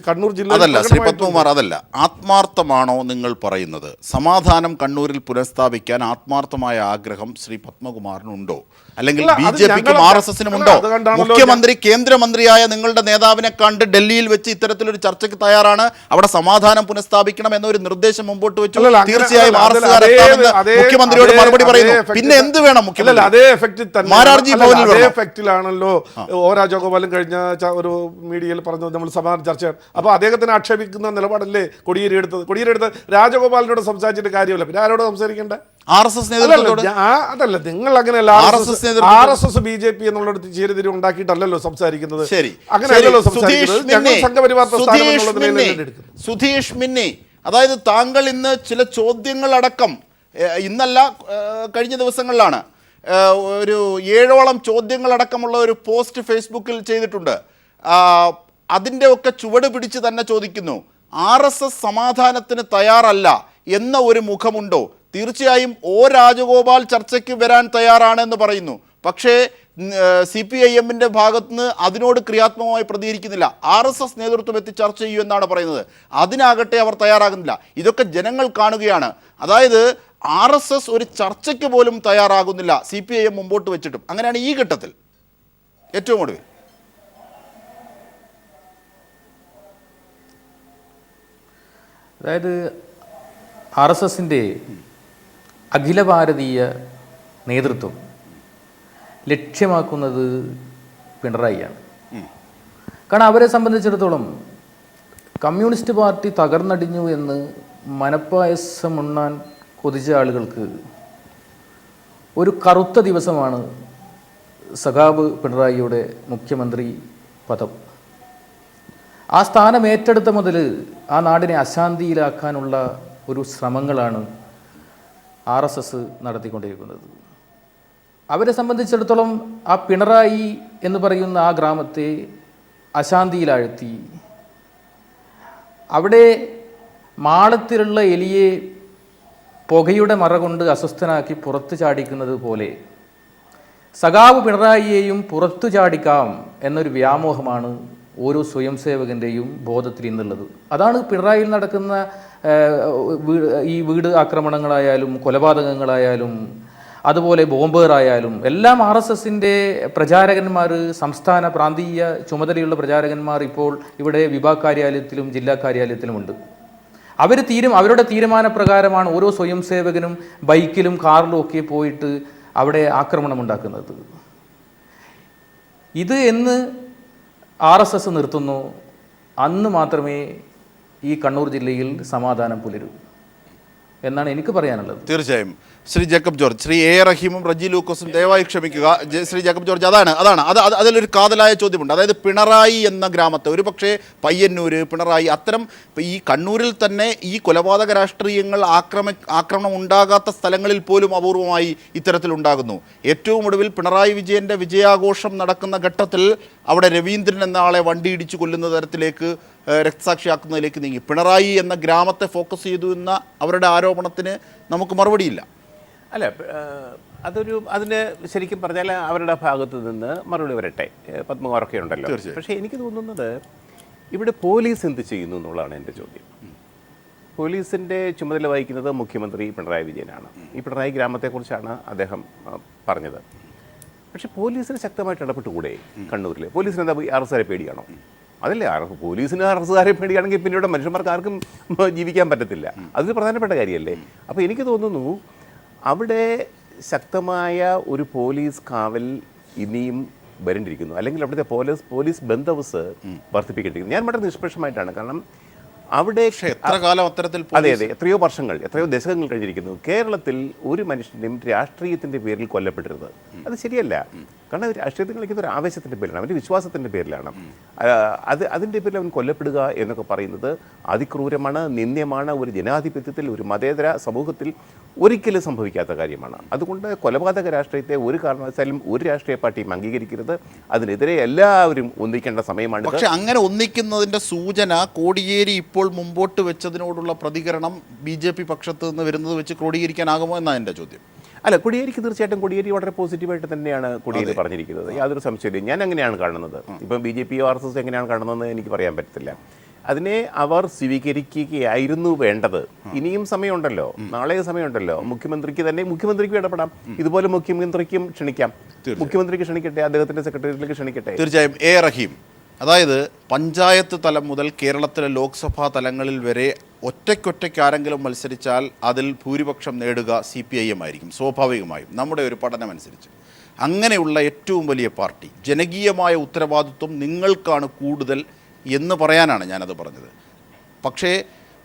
കണ്ണൂർ ജില്ല അതല്ല ശ്രീ പത്മകുമാർ, അതല്ല. ആത്മാർത്ഥമാണോ നിങ്ങൾ പറയുന്നത്? സമാധാനം കണ്ണൂരിൽ പുനഃസ്ഥാപിക്കാൻ ആത്മാർത്ഥമായ ആഗ്രഹം ശ്രീ പത്മകുമാറിനുണ്ടോ? അല്ലെങ്കിൽ BJPക്കും RSSനും ഉണ്ടോ? മുഖ്യമന്ത്രി കേന്ദ്രമന്ത്രിയായ നിങ്ങളുടെ നേതാവിനെ കണ്ട് ഡൽഹിയിൽ വെച്ച് ഇത്തരത്തിലൊരു ചർച്ചയ്ക്ക് തയ്യാറാണ്, അവിടെ സമാധാനം പുനഃസ്ഥാപിക്കണം എന്നൊരു നിർദ്ദേശം മുമ്പോട്ട് വെച്ചു. തീർച്ചയായും മുഖ്യമന്ത്രിയോട് മറുപടി പറയുന്നു. പിന്നെ എന്ത് വേണം? മുഖ്യമന്ത്രി അതേ എഫക്റ്റിലാണല്ലോ O രാജഗോപാലും കഴിഞ്ഞ ഒരു മീഡിയയിൽ പറഞ്ഞത്, നമ്മൾ സമാധാന ചർച്ചയാണ്. അപ്പോൾ അദ്ദേഹത്തിന് ആക്ഷേപിക്കുന്ന നിലപാടല്ലേ കോടിയേരി എടുത്തത്? രാജഗോപാലിനോട് സംസാരിച്ചിട്ട് കാര്യമില്ല, പിന്നെ ആരോട് സംസാരിക്കേണ്ടത്? RSS നേതൃത്വത്തോട്? അതല്ല, നിങ്ങൾ അങ്ങനെയല്ല. RSS BJP എന്നുള്ള ചേരിതിരി ഉണ്ടാക്കിയിട്ടല്ലോ സംസാരിക്കുന്നത്. അങ്ങനെയല്ലോ സംസാരിക്കുന്നത്. സുധീഷ് മിന്നി, അതായത് താങ്കൾ ഇന്ന് ചില ചോദ്യങ്ങളടക്കം, ഇന്നല്ല കഴിഞ്ഞ ദിവസങ്ങളിലാണ്, ഒരു 7ഓളം ചോദ്യങ്ങളടക്കമുള്ള ഒരു പോസ്റ്റ് ഫേസ്ബുക്കിൽ ചെയ്തിട്ടുണ്ട്. അതിൻ്റെ ഒക്കെ ചുവട് പിടിച്ച് തന്നെ ചോദിക്കുന്നു, RSS സമാധാനത്തിന് തയ്യാറല്ല എന്ന ഒരു മുഖമുണ്ടോ? തീർച്ചയായും O രാജഗോപാൽ ചർച്ചയ്ക്ക് വരാൻ തയ്യാറാണെന്ന് പറയുന്നു. പക്ഷേ CPIM-ന്റെ ഭാഗത്തുനിന്ന് അതിനോട് ക്രിയാത്മകമായി പ്രതികരിക്കുന്നില്ല. RSS നേതൃത്വം എത്തി ചർച്ച ചെയ്യൂ എന്നാണ് പറയുന്നത്. അതിനാകട്ടെ അവർ തയ്യാറാകുന്നില്ല. ഇതൊക്കെ ജനങ്ങൾ കാണുകയാണ്. അതായത് RSS ഒരു ചർച്ചയ്ക്ക് പോലും തയ്യാറാകുന്നില്ല CPIM മുമ്പോട്ട് വെച്ചിട്ടും. അങ്ങനെയാണ് ഈ ഘട്ടത്തിൽ ഏറ്റവും ഒടുവിൽ. അതായത് RSSൻ്റെ അഖില ഭാരതീയ നേതൃത്വം ലക്ഷ്യമാക്കുന്നത് പിണറായിയാണ്. കാരണം അവരെ സംബന്ധിച്ചിടത്തോളം കമ്മ്യൂണിസ്റ്റ് പാർട്ടി തകർന്നടിഞ്ഞു എന്ന് മനപ്പായസം ഉണ്ണാൻ കൊതിച്ച ആളുകൾക്ക് ഒരു കറുത്ത ദിവസമാണ് സഖാബ് പിണറായിയുടെ മുഖ്യമന്ത്രി പദം. ആ സ്ഥാനം ഏറ്റെടുത്ത മുതൽ ആ നാടിനെ അശാന്തിയിലാക്കാനുള്ള ഒരു ശ്രമങ്ങളാണ് RSS നടത്തിക്കൊണ്ടിരിക്കുന്നത്. അവരെ സംബന്ധിച്ചിടത്തോളം ആ പിണറായി എന്ന് പറയുന്ന ആ ഗ്രാമത്തെ അശാന്തിയിലാഴ്ത്തി അവിടെ മാളത്തിലുള്ള എലിയെ പുകയുടെ മറ കൊണ്ട് അസ്വസ്ഥനാക്കി പുറത്തു ചാടിക്കുന്നത് പോലെ സഖാവ് പിണറായിയെയും പുറത്തു ചാടിക്കാം എന്നൊരു വ്യാമോഹമാണ് ഓരോ സ്വയം സേവകൻ്റെയും ബോധത്തിൽ ഇന്നുള്ളത്. അതാണ് പിണറായിയിൽ നടക്കുന്ന ഈ വീട് ആക്രമണങ്ങളായാലും കൊലപാതകങ്ങളായാലും അതുപോലെ ബോംബേറായാലും എല്ലാം RSSൻ്റെ പ്രചാരകന്മാർ, സംസ്ഥാന പ്രാന്തീയ ചുമതലയുള്ള പ്രചാരകന്മാർ ഇപ്പോൾ ഇവിടെ വിഭാഗ് കാര്യാലയത്തിലും ജില്ലാ കാര്യാലയത്തിലുമുണ്ട്. അവരുടെ തീരുമാനപ്രകാരമാണ് ഓരോ സ്വയം സേവകനും ബൈക്കിലും കാറിലും ഒക്കെ പോയിട്ട് അവിടെ ആക്രമണം ഉണ്ടാക്കുന്നത്. ഇത് എന്ന് RSS നിർത്തുന്നു, അന്ന് മാത്രമേ ഈ കണ്ണൂർ ജില്ലയിൽ സമാധാനം പുലരൂ എന്നാണ് എനിക്ക് പറയാനുള്ളത്. തീർച്ചയായും. ശ്രീ ജേക്കബ് ജോർജ്, ശ്രീ A. റഹീമും റജി ലൂക്കോസും ദയവായി ക്ഷമിക്കുക. ശ്രീ ജേക്കബ് ജോർജ്, അതിലൊരു കാതലായ ചോദ്യമുണ്ട്. അതായത് പിണറായി എന്ന ഗ്രാമത്തെ, ഒരു പക്ഷേ പയ്യന്നൂർ, പിണറായി, അത്തരം ഈ കണ്ണൂരിൽ തന്നെ ഈ കൊലപാതക രാഷ്ട്രീയങ്ങൾ ആക്രമണം ഉണ്ടാകാത്ത സ്ഥലങ്ങളിൽ പോലും അപൂർവമായി ഇത്തരത്തിലുണ്ടാകുന്നു. ഏറ്റവും ഒടുവിൽ പിണറായി വിജയൻ്റെ വിജയാഘോഷം നടക്കുന്ന ഘട്ടത്തിൽ അവിടെ രവീന്ദ്രൻ എന്ന ആളെ വണ്ടിയിടിച്ച് കൊല്ലുന്ന തരത്തിലേക്ക് രക്തസാക്ഷിയാക്കുന്നതിലേക്ക് നീങ്ങി. പിണറായി എന്ന ഗ്രാമത്തെ ഫോക്കസ് ചെയ്തു എന്ന അവരുടെ ആരോപണത്തിന് നമുക്ക് മറുപടിയില്ല. അല്ല, അതിന് ശരിക്കും പറഞ്ഞാൽ അവരുടെ ഭാഗത്തു നിന്ന് മറുപടി വരട്ടെ, പത്മകുമാറൊക്കെ ഉണ്ടല്ലോ. പക്ഷേ എനിക്ക് തോന്നുന്നത് ഇവിടെ പോലീസ് എന്ത് ചെയ്യുന്നു എന്നുള്ളതാണ് എൻ്റെ ചോദ്യം. പോലീസിൻ്റെ ചുമതല വഹിക്കുന്നത് മുഖ്യമന്ത്രി പിണറായി വിജയനാണ്. ഈ പിണറായി ഗ്രാമത്തെക്കുറിച്ചാണ് അദ്ദേഹം പറഞ്ഞത്. പക്ഷേ പോലീസിന് ശക്തമായിട്ട് ഇടപെട്ടുകൂടെ? കണ്ണൂരിൽ പോലീസിന് എന്താ RSSകാരെ പേടിയാണോ? അതല്ലേ, പോലീസിന് RSSകാരെ പേടിയാണെങ്കിൽ പിന്നെ ഇവിടെ മനുഷ്യന്മാർക്ക് ആർക്കും ജീവിക്കാൻ പറ്റത്തില്ല. അതൊരു പ്രധാനപ്പെട്ട കാര്യമല്ലേ? അപ്പോൾ എനിക്ക് തോന്നുന്നു അവിടെ ശക്തമായ ഒരു പോലീസ് കാവൽ ഇനിയും വരേണ്ടിയിരിക്കുന്നു. അല്ലെങ്കിൽ അവിടുത്തെ പോലീസ് ബന്ദോബസ്ത് വർദ്ധിപ്പിക്കേണ്ടിയിരിക്കുന്നു. ഞാൻ വളരെ നിഷ്പക്ഷമായിട്ടാണ്. കാരണം അവിടെ എത്ര കാലം അത്തരത്തിൽ, അതെ, എത്രയോ വർഷങ്ങൾ, എത്രയോ ദശകങ്ങൾ കഴിഞ്ഞിരിക്കുന്നു. കേരളത്തിൽ ഒരു മനുഷ്യൻ്റെയും രാഷ്ട്രീയത്തിൻ്റെ പേരിൽ കൊല്ലപ്പെടരുത്. അത് ശരിയല്ല. കാരണം രാഷ്ട്രീയത്തിൽ കളിക്കുന്ന ഒരു ആവേശത്തിൻ്റെ പേരിലാണ്, അവൻ്റെ വിശ്വാസത്തിൻ്റെ പേരിലാണ്. അതിൻ്റെ പേരിൽ അവൻ കൊല്ലപ്പെടുക എന്നൊക്കെ പറയുന്നത് അതിക്രൂരമാണ്, നിന്ദ്യമാണ്. ഒരു ജനാധിപത്യത്തിൽ, ഒരു മതേതര സമൂഹത്തിൽ ഒരിക്കലും സംഭവിക്കാത്ത കാര്യമാണ്. അതുകൊണ്ട് കൊലപാതക രാഷ്ട്രീയത്തെ ഒരു കാരണവശാലും ഒരു രാഷ്ട്രീയ പാർട്ടിയും അംഗീകരിക്കരുത്. അതിനെതിരെ എല്ലാവരും ഒന്നിക്കേണ്ട സമയമാണ്. പക്ഷെ അങ്ങനെ ഒന്നിക്കുന്നതിൻ്റെ സൂചന കോടിയേരി ഇപ്പോൾ മുമ്പോട്ട് വെച്ചതിനോടുള്ള പ്രതികരണം BJP പക്ഷത്ത് നിന്ന് വരുന്നത് വെച്ച് ക്രോഡീകരിക്കാനാകുമോ എന്നാണ് എൻ്റെ ചോദ്യം. അല്ല, കോടിയേരിക്ക് തീർച്ചയായിട്ടും കോടിയേരി വളരെ പോസിറ്റീവായിട്ട് തന്നെയാണ് കോടിയേരി പറഞ്ഞിരിക്കുന്നത്. യാതൊരു സംശയമില്ല. ഞാൻ അങ്ങനെയാണ് കാണുന്നത്. ഇപ്പം BJP RSS എങ്ങനെയാണ് കാണുന്നതെന്ന് എനിക്ക് പറയാൻ പറ്റത്തില്ല. അതിനെ അവർ സ്വീകരിക്കുകയായിരുന്നു വേണ്ടത്. ഇനിയും സമയമുണ്ടല്ലോ, നാളെ സമയമുണ്ടല്ലോ. മുഖ്യമന്ത്രിക്കും ഇടപെടാം. ഇതുപോലെ മുഖ്യമന്ത്രിക്കും ക്ഷണിക്കാം. മുഖ്യമന്ത്രിക്ക് ക്ഷണിക്കട്ടെ, അദ്ദേഹത്തിൻ്റെ സെക്രട്ടേറിയറ്റിലേക്ക് ക്ഷണിക്കട്ടെ. തീർച്ചയായും. A. റഹീം, അതായത് പഞ്ചായത്ത് തലം മുതൽ കേരളത്തിലെ ലോക്സഭാ തലങ്ങളിൽ വരെ ഒറ്റയ്ക്കൊറ്റയ്ക്ക് ആരെങ്കിലും മത്സരിച്ചാൽ അതിൽ ഭൂരിപക്ഷം നേടുക CPIM ആയിരിക്കും സ്വാഭാവികമായും, നമ്മുടെ ഒരു പഠനമനുസരിച്ച്. അങ്ങനെയുള്ള ഏറ്റവും വലിയ പാർട്ടി, ജനകീയമായ ഉത്തരവാദിത്വം നിങ്ങൾക്കാണ് കൂടുതൽ എന്ന് പറയാനാണ് ഞാനത് പറഞ്ഞത്. പക്ഷേ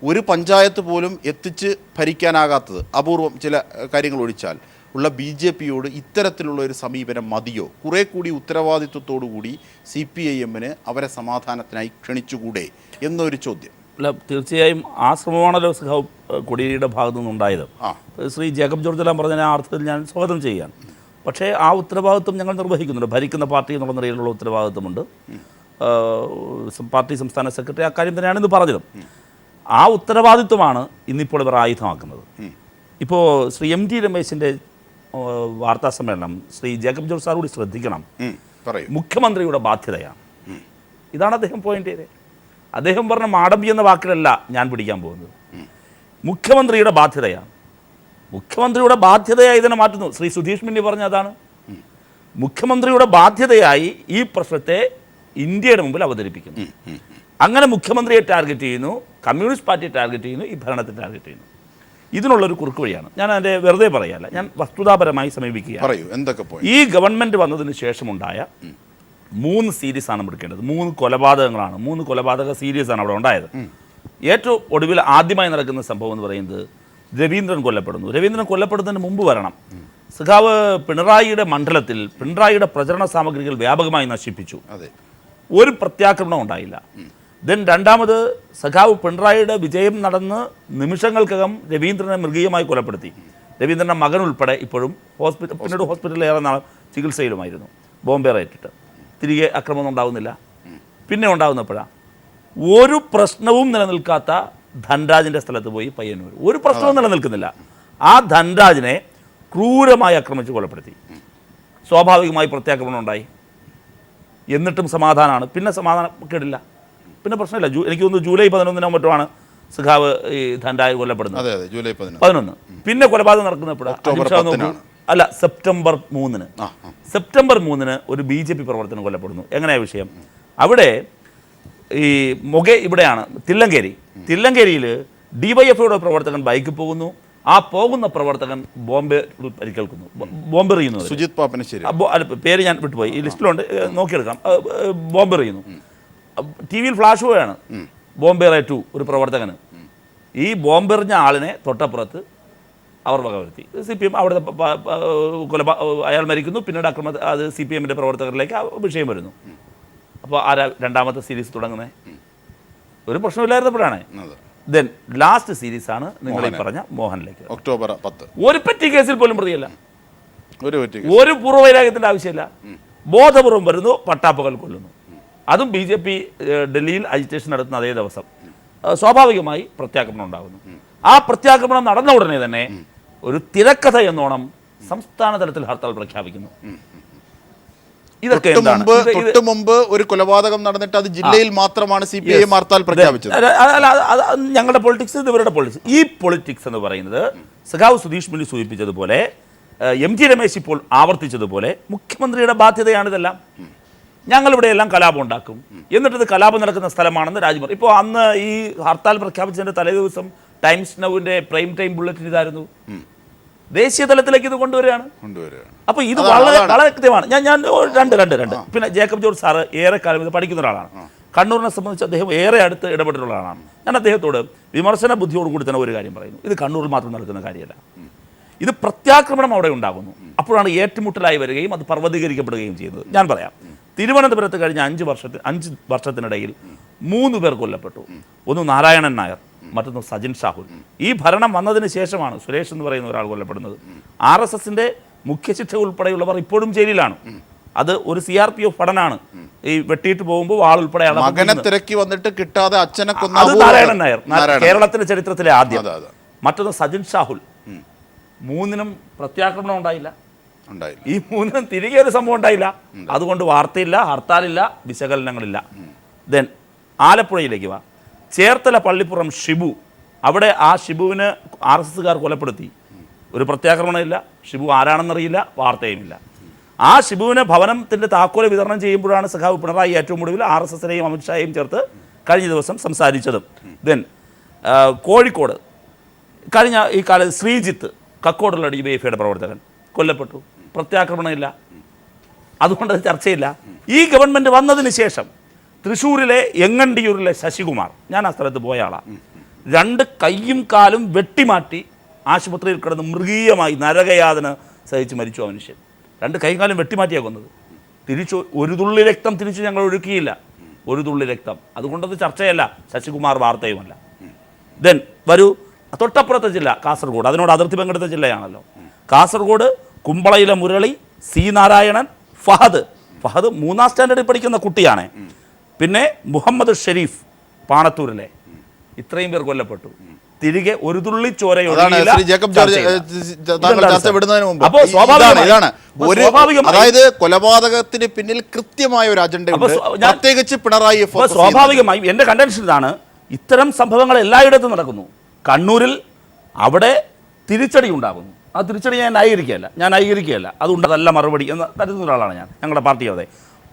ഒരു പഞ്ചായത്ത് പോലും എത്തിച്ച് ഭരിക്കാനാകാത്തത്, അപൂർവം ചില കാര്യങ്ങൾ ഒഴിച്ചാൽ ഉള്ള BJPയോട് ഇത്തരത്തിലുള്ള ഒരു സമീപനം മതിയോ? കുറേ കൂടി ഉത്തരവാദിത്വത്തോടു കൂടി CPIM-ന് അവരെ സമാധാനത്തിനായി ക്ഷണിച്ചുകൂടെ എന്നൊരു ചോദ്യം. അല്ല, തീർച്ചയായും ആ ശ്രമമാണല്ലോ കോടിയേരിയുടെ ഭാഗത്തു നിന്നുണ്ടായത്. ശ്രീ ജേക്കബ് ജോർജ് എല്ലാം പറഞ്ഞ ആ അർത്ഥത്തിൽ ഞാൻ സ്വാഗതം ചെയ്യുകയാണ്. പക്ഷേ ആ ഉത്തരവാദിത്വം ഞങ്ങൾ നിർവഹിക്കുന്നുണ്ട്. ഭരിക്കുന്ന പാർട്ടി എന്നുള്ള നിലയിലുള്ള ഉത്തരവാദിത്വമുണ്ട്. പാർട്ടി സംസ്ഥാന സെക്രട്ടറി അക്കാര്യം തന്നെയാണ് ഇന്ന് പറഞ്ഞത്. ആ ഉത്തരവാദിത്വമാണ് ഇന്നിപ്പോൾ ഇവർ ആയുധമാക്കുന്നത്. ഇപ്പോൾ ശ്രീ MT രമേശിൻ്റെ വാർത്താ സമ്മേളനം ശ്രീ ജേക്കബ് ജോർജ് സാർ കൂടി ശ്രദ്ധിക്കണം. പറയൂ. മുഖ്യമന്ത്രിയുടെ ബാധ്യതയാണ്. ഇതാണ് അദ്ദേഹം പോയിന്റ് ചെയ്തത്. അദ്ദേഹം പറഞ്ഞ മാടമ്പി എന്ന വാക്കിലല്ല ഞാൻ പിടിക്കാൻ പോകുന്നത്. മുഖ്യമന്ത്രിയുടെ ബാധ്യതയാണ്. മുഖ്യമന്ത്രിയുടെ ബാധ്യതയായി ഇതിനെ മാറ്റുന്നു. ശ്രീ സുധീഷ് മിന്നി പറഞ്ഞ അതാണ്. മുഖ്യമന്ത്രിയുടെ ബാധ്യതയായി ഈ പ്രശ്നത്തെ ഇന്ത്യയുടെ മുമ്പിൽ അവതരിപ്പിക്കുന്നു. അങ്ങനെ മുഖ്യമന്ത്രിയെ ടാർഗറ്റ് ചെയ്യുന്നു, കമ്മ്യൂണിസ്റ്റ് പാർട്ടിയെ ടാർഗറ്റ് ചെയ്യുന്നു, ഈ ഭരണത്തെ ടാർഗറ്റ് ചെയ്യുന്നു. ഇതിനുള്ളൊരു കുറുക്ക് വഴിയാണ്. ഞാൻ അതിൻ്റെ വെറുതെ പറയല്ല, ഞാൻ വസ്തുതാപരമായി സമീപിക്കുകയാണ്. ഈ ഗവൺമെൻറ് വന്നതിന് ശേഷമുണ്ടായ 3 സീരീസാണ് നമ്മൾ എടുക്കേണ്ടത്. 3 കൊലപാതകങ്ങളാണ്. 3 കൊലപാതക സീരീസാണ് അവിടെ ഉണ്ടായത്. ഏറ്റവും ഒടുവിൽ ആദ്യമായി നടക്കുന്ന സംഭവം എന്ന് പറയുന്നത് രവീന്ദ്രൻ കൊല്ലപ്പെടുന്നു. രവീന്ദ്രൻ കൊല്ലപ്പെടുന്നതിന് മുമ്പ് വരണം, സഖാവ് പിണറായിയുടെ മണ്ഡലത്തിൽ പിണറായിയുടെ പ്രചരണ സാമഗ്രികൾ വ്യാപകമായി നശിപ്പിച്ചു. ഒരു പ്രത്യാക്രമണം ഉണ്ടായില്ല. ദെൻ രണ്ടാമത് സഖാവ് പിണറായിയുടെ വിജയം നടന്ന് നിമിഷങ്ങൾക്കകം രവീന്ദ്രനെ മൃഗീയമായി കൊലപ്പെടുത്തി. രവീന്ദ്രൻ്റെ മകൻ ഉൾപ്പെടെ ഇപ്പോഴും പിന്നീട് ഹോസ്പിറ്റലിൽ ഏറെ നാൾ ചികിത്സയിലുമായിരുന്നു. ബോംബെ റേറ്റിട്ട് തിരികെ ആക്രമണം ഉണ്ടാവുന്നില്ല. പിന്നെ ഉണ്ടാവുന്നപ്പോഴാണ് ഒരു പ്രശ്നവും നിലനിൽക്കാത്ത ധൻരാജിൻ്റെ സ്ഥലത്ത് പോയി പയ്യന്നൂർ. ഒരു പ്രശ്നവും നിലനിൽക്കുന്നില്ല. ആ ധൻരാജിനെ ക്രൂരമായി ആക്രമിച്ച് കൊലപ്പെടുത്തി. സ്വാഭാവികമായി പ്രത്യാക്രമണം ഉണ്ടായി. എന്നിട്ടും സമാധാനമാണ്. പിന്നെ സമാധാനം കേടില്ല, പിന്നെ പ്രശ്നമില്ല. എനിക്ക് തോന്നുന്നു ജൂലൈ 11 മറ്റുമാണ് സഖാവ് ഈ ധൻരാജ് കൊല്ലപ്പെടുന്നത്. ജൂലൈ 11. പിന്നെ കൊലപാതകം നടക്കുന്ന എപ്പോഴാണ്? അല്ല, സെപ്റ്റംബർ 3. സെപ്റ്റംബർ 3 ഒരു BJP പ്രവർത്തനം കൊല്ലപ്പെടുന്നു. എങ്ങനെയാണ് വിഷയം? അവിടെ ഈ ഇവിടെയാണ് തില്ലങ്കേരിയിൽ DYFIയുടെ പ്രവർത്തകൻ ബൈക്ക് പോകുന്നു. ആ പോകുന്ന പ്രവർത്തകൻ പരിക്കേൽക്കുന്നു, ബോംബെറിയുന്നു. സുജിത് പാപ്പനശ്ശേരി, പേര് ഞാൻ വിട്ടുപോയി, ഈ ലിസ്റ്റിലുണ്ട്, നോക്കിയെടുക്കാം. ബോംബെറിയുന്നു. TV-യിൽ ഫ്ലാഷ് പോയാണ്. ബോംബെറെ 2 ഒരു പ്രവർത്തകന്. ഈ ബോംബെറിഞ്ഞ ആളിനെ തൊട്ടപ്പുറത്ത് അവർ വകവരുത്തി. CPM അവിടുത്തെ അയാൾ മരിക്കുന്നു. പിന്നീട് അത് CPM-ൻ്റെ പ്രവർത്തകരിലേക്ക് വിഷയം വരുന്നു. അപ്പോൾ ആരാ രണ്ടാമത്തെ സീരീസ് തുടങ്ങുന്നത്? ഒരു പ്രശ്നമില്ലായിരുന്നപ്പോഴാണ്. ദെൻ ലാസ്റ്റ് സീരീസാണ് നിങ്ങൾ ഈ പറഞ്ഞ മോഹനിലേക്ക്. ഒക്ടോബർ 10. ഒരു പെറ്റി കേസിൽ പോലും പ്രതിയല്ല. ഒരു പൂർവ്വവൈരാഗ്യത്തിൻ്റെ ആവശ്യമില്ല. ബോധപൂർവം വരുന്നു, പട്ടാപ്പകൽ കൊല്ലുന്നു. അതും BJP ഡൽഹിയിൽ അജിറ്റേഷൻ നടത്തുന്ന അതേ ദിവസം സ്വാഭാവികമായി പ്രത്യാക്രമണം ഉണ്ടാകുന്നു. ആ പ്രത്യാക്രമണം നടന്ന ഉടനെ തന്നെ ഒരു തിരക്കഥ എന്നോണം സംസ്ഥാന തലത്തിൽ ഹർത്താൽ പ്രഖ്യാപിക്കുന്നു. ഇതൊക്കെ തൊട്ട് മുമ്പ് ഒരു കൊലപാതകം നടന്നിട്ട് അത് ജില്ലയിൽ മാത്രമാണ് CPIM ഹർത്താൽ പ്രഖ്യാപിച്ചത്. ഞങ്ങളുടെ പൊളിറ്റിക്സ്, ഇവരുടെ പൊളിറ്റിക്സ്. ഈ പൊളിറ്റിക്സ് എന്ന് പറയുന്നത് സഖാവ് സുധീഷ് മിന്നി സൂചിപ്പിച്ചതുപോലെ, MT രമേശ് ഇപ്പോൾ ആവർത്തിച്ചതുപോലെ മുഖ്യമന്ത്രിയുടെ ബാധ്യതയാണിതെല്ലാം. ഞങ്ങളിവിടെയെല്ലാം കലാപം ഉണ്ടാക്കും, എന്നിട്ടത് കലാപം നടക്കുന്ന സ്ഥലമാണെന്ന് രാജ്യം. ഇപ്പോൾ അന്ന് ഈ ഹർത്താൽ പ്രഖ്യാപിച്ചതിൻ്റെ തലേ ദിവസം ടൈംസ് നൗവിൻ്റെ പ്രൈം ടൈം ബുള്ളറ്റിൻ ഇതായിരുന്നു. ദേശീയ തലത്തിലേക്ക് ഇത് കൊണ്ടുവരികയാണ്. അപ്പോൾ ഇത് വളരെ കൃത്യമാണ്. ഞാൻ രണ്ട് പിന്നെ ജേക്കബ് ജോർജ് സാറ് ഏറെക്കാലം ഇത് പഠിക്കുന്ന ഒരാളാണ്. കണ്ണൂരിനെ സംബന്ധിച്ച് അദ്ദേഹം ഏറെ അടുത്ത് ഇടപെട്ടിട്ടുള്ള ആളാണ്. ഞാൻ അദ്ദേഹത്തോട് വിമർശന ബുദ്ധിയോടുകൂടി തന്നെ ഒരു കാര്യം പറയുന്നു. ഇത് കണ്ണൂരിൽ മാത്രം നടക്കുന്ന കാര്യമല്ല. ഇത് പ്രത്യാക്രമണം അവിടെ ഉണ്ടാകുന്നു. അപ്പോഴാണ് ഏറ്റുമുട്ടലായി വരികയും അത് പർവ്വതീകരിക്കപ്പെടുകയും ചെയ്യുന്നത്. ഞാൻ പറയാം, തിരുവനന്തപുരത്ത് കഴിഞ്ഞ 5 വർഷത്തിനിടയിൽ 3 പേർ കൊല്ലപ്പെട്ടു. ഒന്ന് നാരായണൻ നായർ, മറ്റൊന്ന് സജിൻ ഷാഹുൽ. ഈ ഭരണം വന്നതിന് ശേഷമാണ് സുരേഷ് എന്ന് പറയുന്ന ഒരാൾ കൊല്ലപ്പെടുന്നത്. RSSൻ്റെ മുഖ്യശിക്ഷ ഉൾപ്പെടെയുള്ളവർ ഇപ്പോഴും ജയിലിലാണ്. അത് ഒരു CRPF ഭടനാണ്. ഈ വെട്ടിയിട്ട് പോകുമ്പോൾ ആൾ ഉൾപ്പെടെ മകനെ തിരക്കി വന്നിട്ട് കിട്ടാതെ അച്ഛനെ കൊന്ന അത് നാരായണൻ നായർ, കേരളത്തിന്റെ ചരിത്രത്തിലെ ആദ്യം. മറ്റൊന്ന് സജിൻ ഷാഹുൽ. 3നും പ്രത്യാക്രമണം ഉണ്ടായില്ല. ഈ 3നും തിരികെ ഒരു സംഭവം ഉണ്ടായില്ല. അതുകൊണ്ട് വാർത്തയില്ല, ഹർത്താലില്ല, വിശകലനങ്ങളില്ല. ദെൻ ആലപ്പുഴയിലേക്ക് വാ. ചേർത്തല പള്ളിപ്പുറം ഷിബു. അവിടെ ആ ഷിബുവിന് RSSകാർ കൊലപ്പെടുത്തി. ഒരു പ്രത്യാക്രമണമില്ല, ഷിബു ആരാണെന്നറിയില്ല, വാർത്തയുമില്ല. ആ ഷിബുവിന് ഭവനത്തിൻ്റെ താക്കോല് വിതരണം ചെയ്യുമ്പോഴാണ് സഖാവ് പിണറായി ഏറ്റവും ഒടുവിൽ RSSനെയും അമിത്ഷായെയും ചേർത്ത് കഴിഞ്ഞ ദിവസം സംസാരിച്ചതും. ദെൻ കോഴിക്കോട് കഴിഞ്ഞ ഈ കാലത്ത് ശ്രീജിത്ത്, കക്കോടുള്ള DYFIയുടെ പ്രവർത്തകൻ, കൊല്ലപ്പെട്ടു. പ്രത്യാക്രമണമില്ല, അതുകൊണ്ട് ചർച്ചയില്ല. ഈ ഗവൺമെൻറ് വന്നതിന് ശേഷം തൃശ്ശൂരിലെ എങ്ങണ്ടിയൂരിലെ ശശികുമാർ, ഞാൻ ആ സ്ഥലത്ത് പോയ ആളാണ്, 2 കൈയും കാലും വെട്ടിമാറ്റി ആശുപത്രിയിൽ കിടന്ന് മൃഗീയമായി നരകയാതന സഹിച്ച് മരിച്ചു ആ മനുഷ്യൻ. 2 കൈയും കാലും വെട്ടിമാറ്റിയാണ് കൊന്നത്. ഒരു തുള്ളി രക്തം തിരിച്ചു ഞങ്ങൾ ഒഴുക്കിയില്ല, ഒരു തുള്ളി രക്തം. അതുകൊണ്ടത് ചർച്ചയല്ല, ശശികുമാർ വാർത്തയുമല്ല. ദെൻ വരൂ തൊട്ടപ്പുറത്തെ ജില്ല കാസർഗോഡ്, അതിനോട് അതിർത്തി പങ്കെടുത്ത ജില്ലയാണല്ലോ. കാസർഗോഡ് കുമ്പളയിലെ മുരളി, C നാരായണൻ, ഫഹദ് 3ാം സ്റ്റാൻഡേർഡിൽ പഠിക്കുന്ന കുട്ടിയാണ്. പിന്നെ മുഹമ്മദ് ഷെരീഫ് പാണത്തൂരിലെ. ഇത്രയും പേർ കൊല്ലപ്പെട്ടു. തിരികെ ഒരു തുള്ളി അതാണ് ചോരയൊഴുകിയില്ല ശ്രീ ജേക്കബ് ജോർജ് താങ്കൾ ചർച്ച വിടുന്നതിന് മുമ്പ് അപ്പോൾ സ്വാഭാവികമായി- ഇതാണ് അപ്പോൾ ഒരു സ്വാഭാവികമായി- അതായത് കൊലപാതകത്തിന് പിന്നിൽ കൃത്യമായ ഒരു അജണ്ടയുണ്ട്, പ്രത്യേകിച്ച് പിണറായി അപ്പോൾ സ്വാഭാവികമായും എൻ്റെ കണ്ടൻഷൻ ഇതാണ്, ഇത്തരം സംഭവങ്ങൾ എല്ലായിടത്തും നടക്കുന്നു. കണ്ണൂരിൽ അവിടെ തിരിച്ചടി ഉണ്ടാകുന്നു. ആ തിരിച്ചടി ഞാൻ ന്യായീകരിക്കുകയല്ല, അതുണ്ടതല്ല മറുപടി എന്ന് കരുതുന്ന ഒരാളാണ് ഞാൻ, ഞങ്ങളുടെ പാർട്ടി അതെ.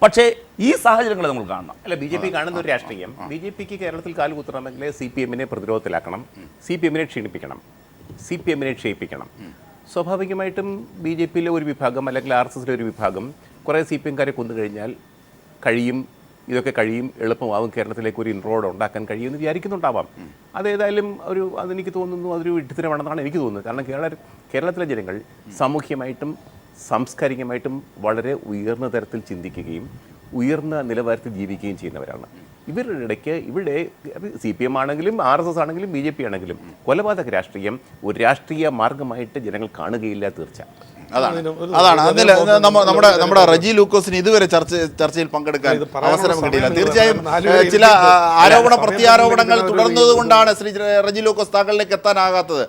പക്ഷേ ഈ സാഹചര്യങ്ങളെ നമ്മൾ കാണണം. അല്ല, ബി ജെ പി കാണുന്ന ഒരു രാഷ്ട്രീയം, ബി ജെ പിക്ക് കേരളത്തിൽ കാലുകുത്തണമെങ്കിൽ CPM-നെ പ്രതിരോധത്തിലാക്കണം, CPM-നെ ക്ഷീണിപ്പിക്കണം, CPM-നെ ക്ഷയിപ്പിക്കണം. സ്വാഭാവികമായിട്ടും ബി ജെ പിയിലെ ഒരു വിഭാഗം അല്ലെങ്കിൽ RSSലെ ഒരു വിഭാഗം കുറേ CPM-കാരെ കൊന്നു കഴിഞ്ഞാൽ ഇതൊക്കെ കഴിയും, എളുപ്പമാവും, കേരളത്തിലേക്ക് ഒരു ഇൻറോഡ് ഉണ്ടാക്കാൻ കഴിയുമെന്ന് വിചാരിക്കുന്നുണ്ടാവാം. അതേതായാലും അതെനിക്ക് തോന്നുന്നു അതൊരു വിഡ്ഢിത്തരമാണെന്നാണ് എനിക്ക് തോന്നുന്നത്. കാരണം കേരളത്തിലെ ജനങ്ങൾ സാമൂഹ്യമായിട്ടും സാംസ്കാരികമായിട്ടും വളരെ ഉയർന്ന തരത്തിൽ ചിന്തിക്കുകയും ഉയർന്ന നിലവാരത്തിൽ ജീവിക്കുകയും ചെയ്യുന്നവരാണ്. ഇവരുടെ ഇടയ്ക്ക് ഇവിടെ CPM ആണെങ്കിലും RSS ആണെങ്കിലും BJP ആണെങ്കിലും കൊലപാതക രാഷ്ട്രീയം ഒരു രാഷ്ട്രീയ മാർഗമായിട്ട് ജനങ്ങൾ കാണുകയില്ല. തീർച്ച അതാണ് അതിൽ നമ്മുടെ റജി ലൂക്കോസിന് ഇതുവരെ ചർച്ചയിൽ പങ്കെടുക്കാൻ അവസരം കിട്ടിയില്ല. തീർച്ചയായും ചില ആരോപണ പ്രത്യാരോപണങ്ങൾ തുടർന്നതുകൊണ്ടാണ് ശ്രീ റജി ലൂക്കോസ് താങ്കളിലേക്ക് എത്താനാകാത്തത്.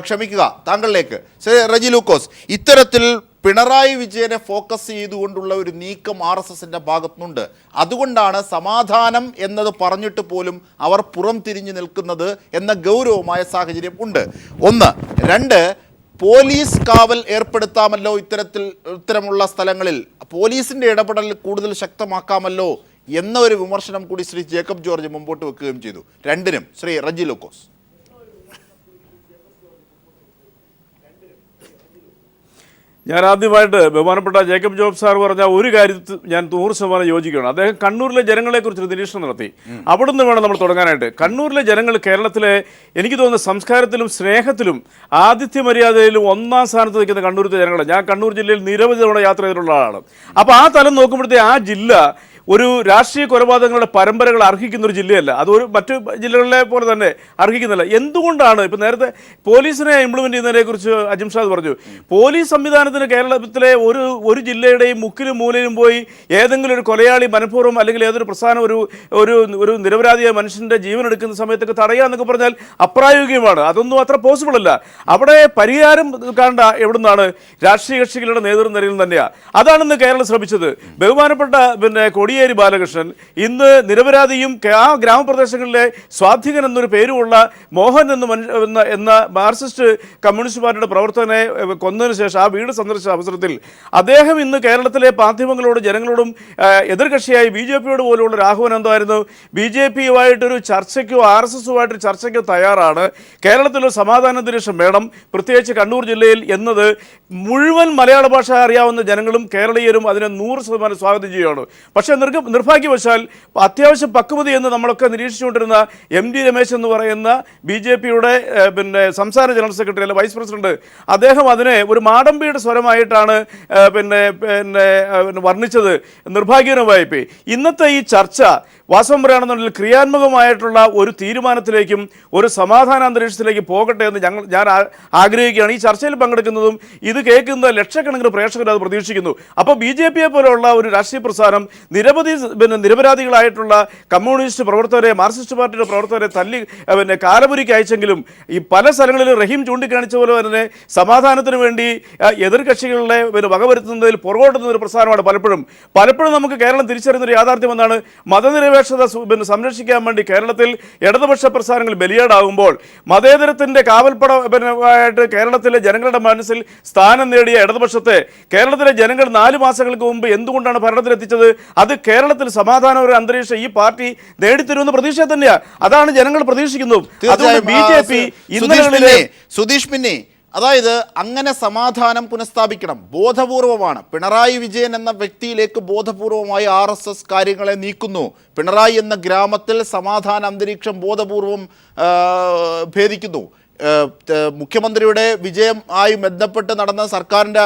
ക്ഷമിക്കുക, താങ്കളിലേക്ക് ശ്രീ റജി ലൂക്കോസ്, ഇത്തരത്തിൽ പിണറായി വിജയനെ ഫോക്കസ് ചെയ്തുകൊണ്ടുള്ള ഒരു നീക്കം RSSന്റെ ഭാഗത്തുനിന്നുണ്ട്. അതുകൊണ്ടാണ് സമാധാനം എന്നത് പറഞ്ഞിട്ട് പോലും അവർ പുറം തിരിഞ്ഞു നിൽക്കുന്നത് എന്ന ഗൗരവമായ സാഹചര്യം ഉണ്ട്. ഒന്ന്. രണ്ട്, പോലീസ് കാവൽ ഏർപ്പെടുത്താമല്ലോ ഇത്തരമുള്ള സ്ഥലങ്ങളിൽ, പോലീസിൻ്റെ ഇടപെടൽ കൂടുതൽ ശക്തമാക്കാമല്ലോ എന്ന ഒരു വിമർശനം കൂടി ശ്രീ ജേക്കബ് ജോർജ് മുമ്പോട്ട് വെക്കുകയും ചെയ്തു. രണ്ടിനും ശ്രീ റജി ലൂക്കോസ്. ഞാൻ ആദ്യമായിട്ട് ബഹുമാനപ്പെട്ട ജേക്കബ് ജോബ് സാർ പറഞ്ഞ ഒരു കാര്യത്തിൽ ഞാൻ 100% യോജിക്കുകയാണ്. അദ്ദേഹം കണ്ണൂരിലെ ജനങ്ങളെക്കുറിച്ചൊരു നിരീക്ഷണം നടത്തി. അവിടുന്ന് വേണം നമ്മൾ തുടങ്ങാനായിട്ട്. കണ്ണൂരിലെ ജനങ്ങൾ കേരളത്തിലെ എനിക്ക് തോന്നുന്ന സംസ്കാരത്തിലും സ്നേഹത്തിലും ആതിഥ്യ മര്യാദയിലും ഒന്നാം സ്ഥാനത്ത് നിൽക്കുന്ന കണ്ണൂരിലെ ജനങ്ങളാണ്. ഞാൻ കണ്ണൂർ ജില്ലയിൽ നിരവധി തവണ യാത്ര ചെയ്തിട്ടുള്ള ആളാണ്. അപ്പോൾ ആ തലം നോക്കുമ്പോഴത്തേ ആ ജില്ല ഒരു രാഷ്ട്രീയ കൊലപാതകങ്ങളുടെ പരമ്പരകൾ അർഹിക്കുന്ന ഒരു ജില്ലയല്ല. അതൊരു മറ്റു ജില്ലകളിലെ പോലെ തന്നെ അർഹിക്കുന്നില്ല. എന്തുകൊണ്ടാണ് ഇപ്പം നേരത്തെ പോലീസിനെ ഇംപ്ലിമെൻറ്റ് ചെയ്യുന്നതിനെക്കുറിച്ച് അജിംഷാദ് പറഞ്ഞു. പോലീസ് സംവിധാനത്തിന് കേരളത്തിലെ ഒരു ജില്ലയുടെയും മുക്കിലും മൂലയിലും പോയി ഏതെങ്കിലും ഒരു കൊലയാളി മനഃപൂർവ്വം അല്ലെങ്കിൽ ഏതൊരു പ്രസ്ഥാനം ഒരു നിരപരാധിയായ മനുഷ്യൻ്റെ ജീവൻ എടുക്കുന്ന സമയത്തൊക്കെ തടയുക എന്നൊക്കെ പറഞ്ഞാൽ അപ്രായോഗികമാണ്. അതൊന്നും അത്ര പോസിബിൾ അല്ല. അവിടെ പരിഹാരം കാണേണ്ട എവിടുന്നാണ്? രാഷ്ട്രീയ കക്ഷികളുടെ നേതൃനിരയിൽ തന്നെയാണ്. അതാണെന്ന് കേരളം ശ്രമിച്ചത്. ബഹുമാനപ്പെട്ട കോടിയേരി ബാലകൃഷ്ണൻ ഇന്ന് നിരപരാധിയും ആ ഗ്രാമപ്രദേശങ്ങളിലെ സ്വാധികൻ എന്നൊരു പേരുമുള്ള മോഹൻ എന്ന മാർക്സിസ്റ്റ് കമ്മ്യൂണിസ്റ്റ് പാർട്ടിയുടെ പ്രവർത്തകനെ കൊന്നതിന് ശേഷം ആ വീട് സന്ദർശിച്ച അവസരത്തിൽ അദ്ദേഹം ഇന്ന് കേരളത്തിലെ മാധ്യമങ്ങളോട് ജനങ്ങളോടും എതിർകക്ഷിയായി BJPയോട് പോലുള്ള ആഹ്വാനം എന്തായിരുന്നു? BJPയുമായിട്ടൊരു ചർച്ചയ്ക്കോ RSSുമായിട്ടൊരു ചർച്ചയ്ക്കോ തയ്യാറാണ്, കേരളത്തിലൊരു സമാധാന അന്തരീക്ഷം വേണം, പ്രത്യേകിച്ച് കണ്ണൂർ ജില്ലയിൽ എന്നത് മുഴുവൻ മലയാള ഭാഷ അറിയാവുന്ന ജനങ്ങളും കേരളീയരും അതിനെ 100% സ്വാഗതം ചെയ്യുകയാണ്. പക്ഷേ നിർഭാഗ്യവശാൽ അത്യാവശ്യം പക്വത എന്ന് നമ്മളൊക്കെ നിരീക്ഷിച്ചുകൊണ്ടിരുന്ന MD രമേശ് എന്ന് പറയുന്ന BJPയുടെ സംസ്ഥാന ജനറൽ സെക്രട്ടറി അല്ല വൈസ് പ്രസിഡന്റ്, അദ്ദേഹം അതിനെ ഒരു മാടമ്പിയുടെ സ്വരമായിട്ടാണ് വർണ്ണിച്ചത്. നിർഭാഗ്യകരമായി ഇന്നത്തെ ഈ ചർച്ച വാസ്തവം പറയുകയാണെന്നുണ്ടെങ്കിൽ ക്രിയാത്മകമായിട്ടുള്ള ഒരു തീരുമാനത്തിലേക്കും ഒരു സമാധാന അന്തരീക്ഷത്തിലേക്ക് പോകട്ടെ എന്ന് ഞാൻ ആഗ്രഹിക്കുകയാണ്. ഈ ചർച്ചയിൽ പങ്കെടുക്കുന്നതും ഇത് കേൾക്കുന്ന ലക്ഷക്കണക്കിന് പ്രേക്ഷകർ അത് പ്രതീക്ഷിക്കുന്നു. അപ്പോൾ BJPയെ പോലെയുള്ള ഒരു രാഷ്ട്രീയ പ്രസ്ഥാനം നിരപരാധികളായിട്ടുള്ള കമ്മ്യൂണിസ്റ്റ് പ്രവർത്തകരെ, മാർക്സിസ്റ്റ് പാർട്ടിയുടെ പ്രവർത്തകരെ കാലപുരിക്ക് അയച്ചെങ്കിലും ഈ പല സ്ഥലങ്ങളിലും റഹീം ചൂണ്ടിക്കാണിച്ച പോലെ തന്നെ സമാധാനത്തിന് വേണ്ടി എതിർകക്ഷികളെ വകവരുത്തുന്നതിൽ പുറകോട്ടുന്ന ഒരു പ്രസ്ഥാനമാണ് പലപ്പോഴും നമുക്ക് കേരളം തിരിച്ചറിയുന്നൊരു യാഥാർത്ഥ്യം എന്നാണ്. മതനിരപേക്ഷത സംരക്ഷിക്കാൻ വേണ്ടി കേരളത്തിൽ ഇടതുപക്ഷ പ്രസ്ഥാനങ്ങൾ ബലിയാടാകുമ്പോൾ മതേതരത്തിൻ്റെ കാവൽപ്പടമായിട്ട് കേരളത്തിലെ ജനങ്ങളുടെ മനസ്സിൽ സ്ഥാനം നേടിയ ഇടതുപക്ഷത്തെ കേരളത്തിലെ ജനങ്ങൾ 4 മാസങ്ങൾക്ക് മുമ്പ് എന്തുകൊണ്ടാണ് ഭരണത്തിലെത്തിച്ചത്? അത് കേരളത്തിൽ സമാധാന ഒരു അന്തരീക്ഷം ഈ പാർട്ടി നേടിത്തരുമെന്ന പ്രതീക്ഷ തന്നെയാണ്. അതാണ് ജനങ്ങൾ പ്രതീക്ഷിക്കുന്നത്. അതുകൊണ്ട് BJP സുധീഷ് പിന്നെ അതായത് അങ്ങനെ സമാധാനം പുനഃസ്ഥാപിക്കണം, ബോധപൂർവമാണ്. പിണറായി വിജയൻ എന്ന വ്യക്തിയിലേക്ക് ബോധപൂർവമായി RSS കാര്യങ്ങളെ നീക്കുന്നു. പിണറായി എന്ന ഗ്രാമത്തിൽ സമാധാന അന്തരീക്ഷം ബോധപൂർവം ഭേദിക്കുന്നു. മുഖ്യമന്ത്രിയുടെ വിജയം ആയി ബന്ധപ്പെട്ട് നടന്ന സർക്കാരിൻ്റെ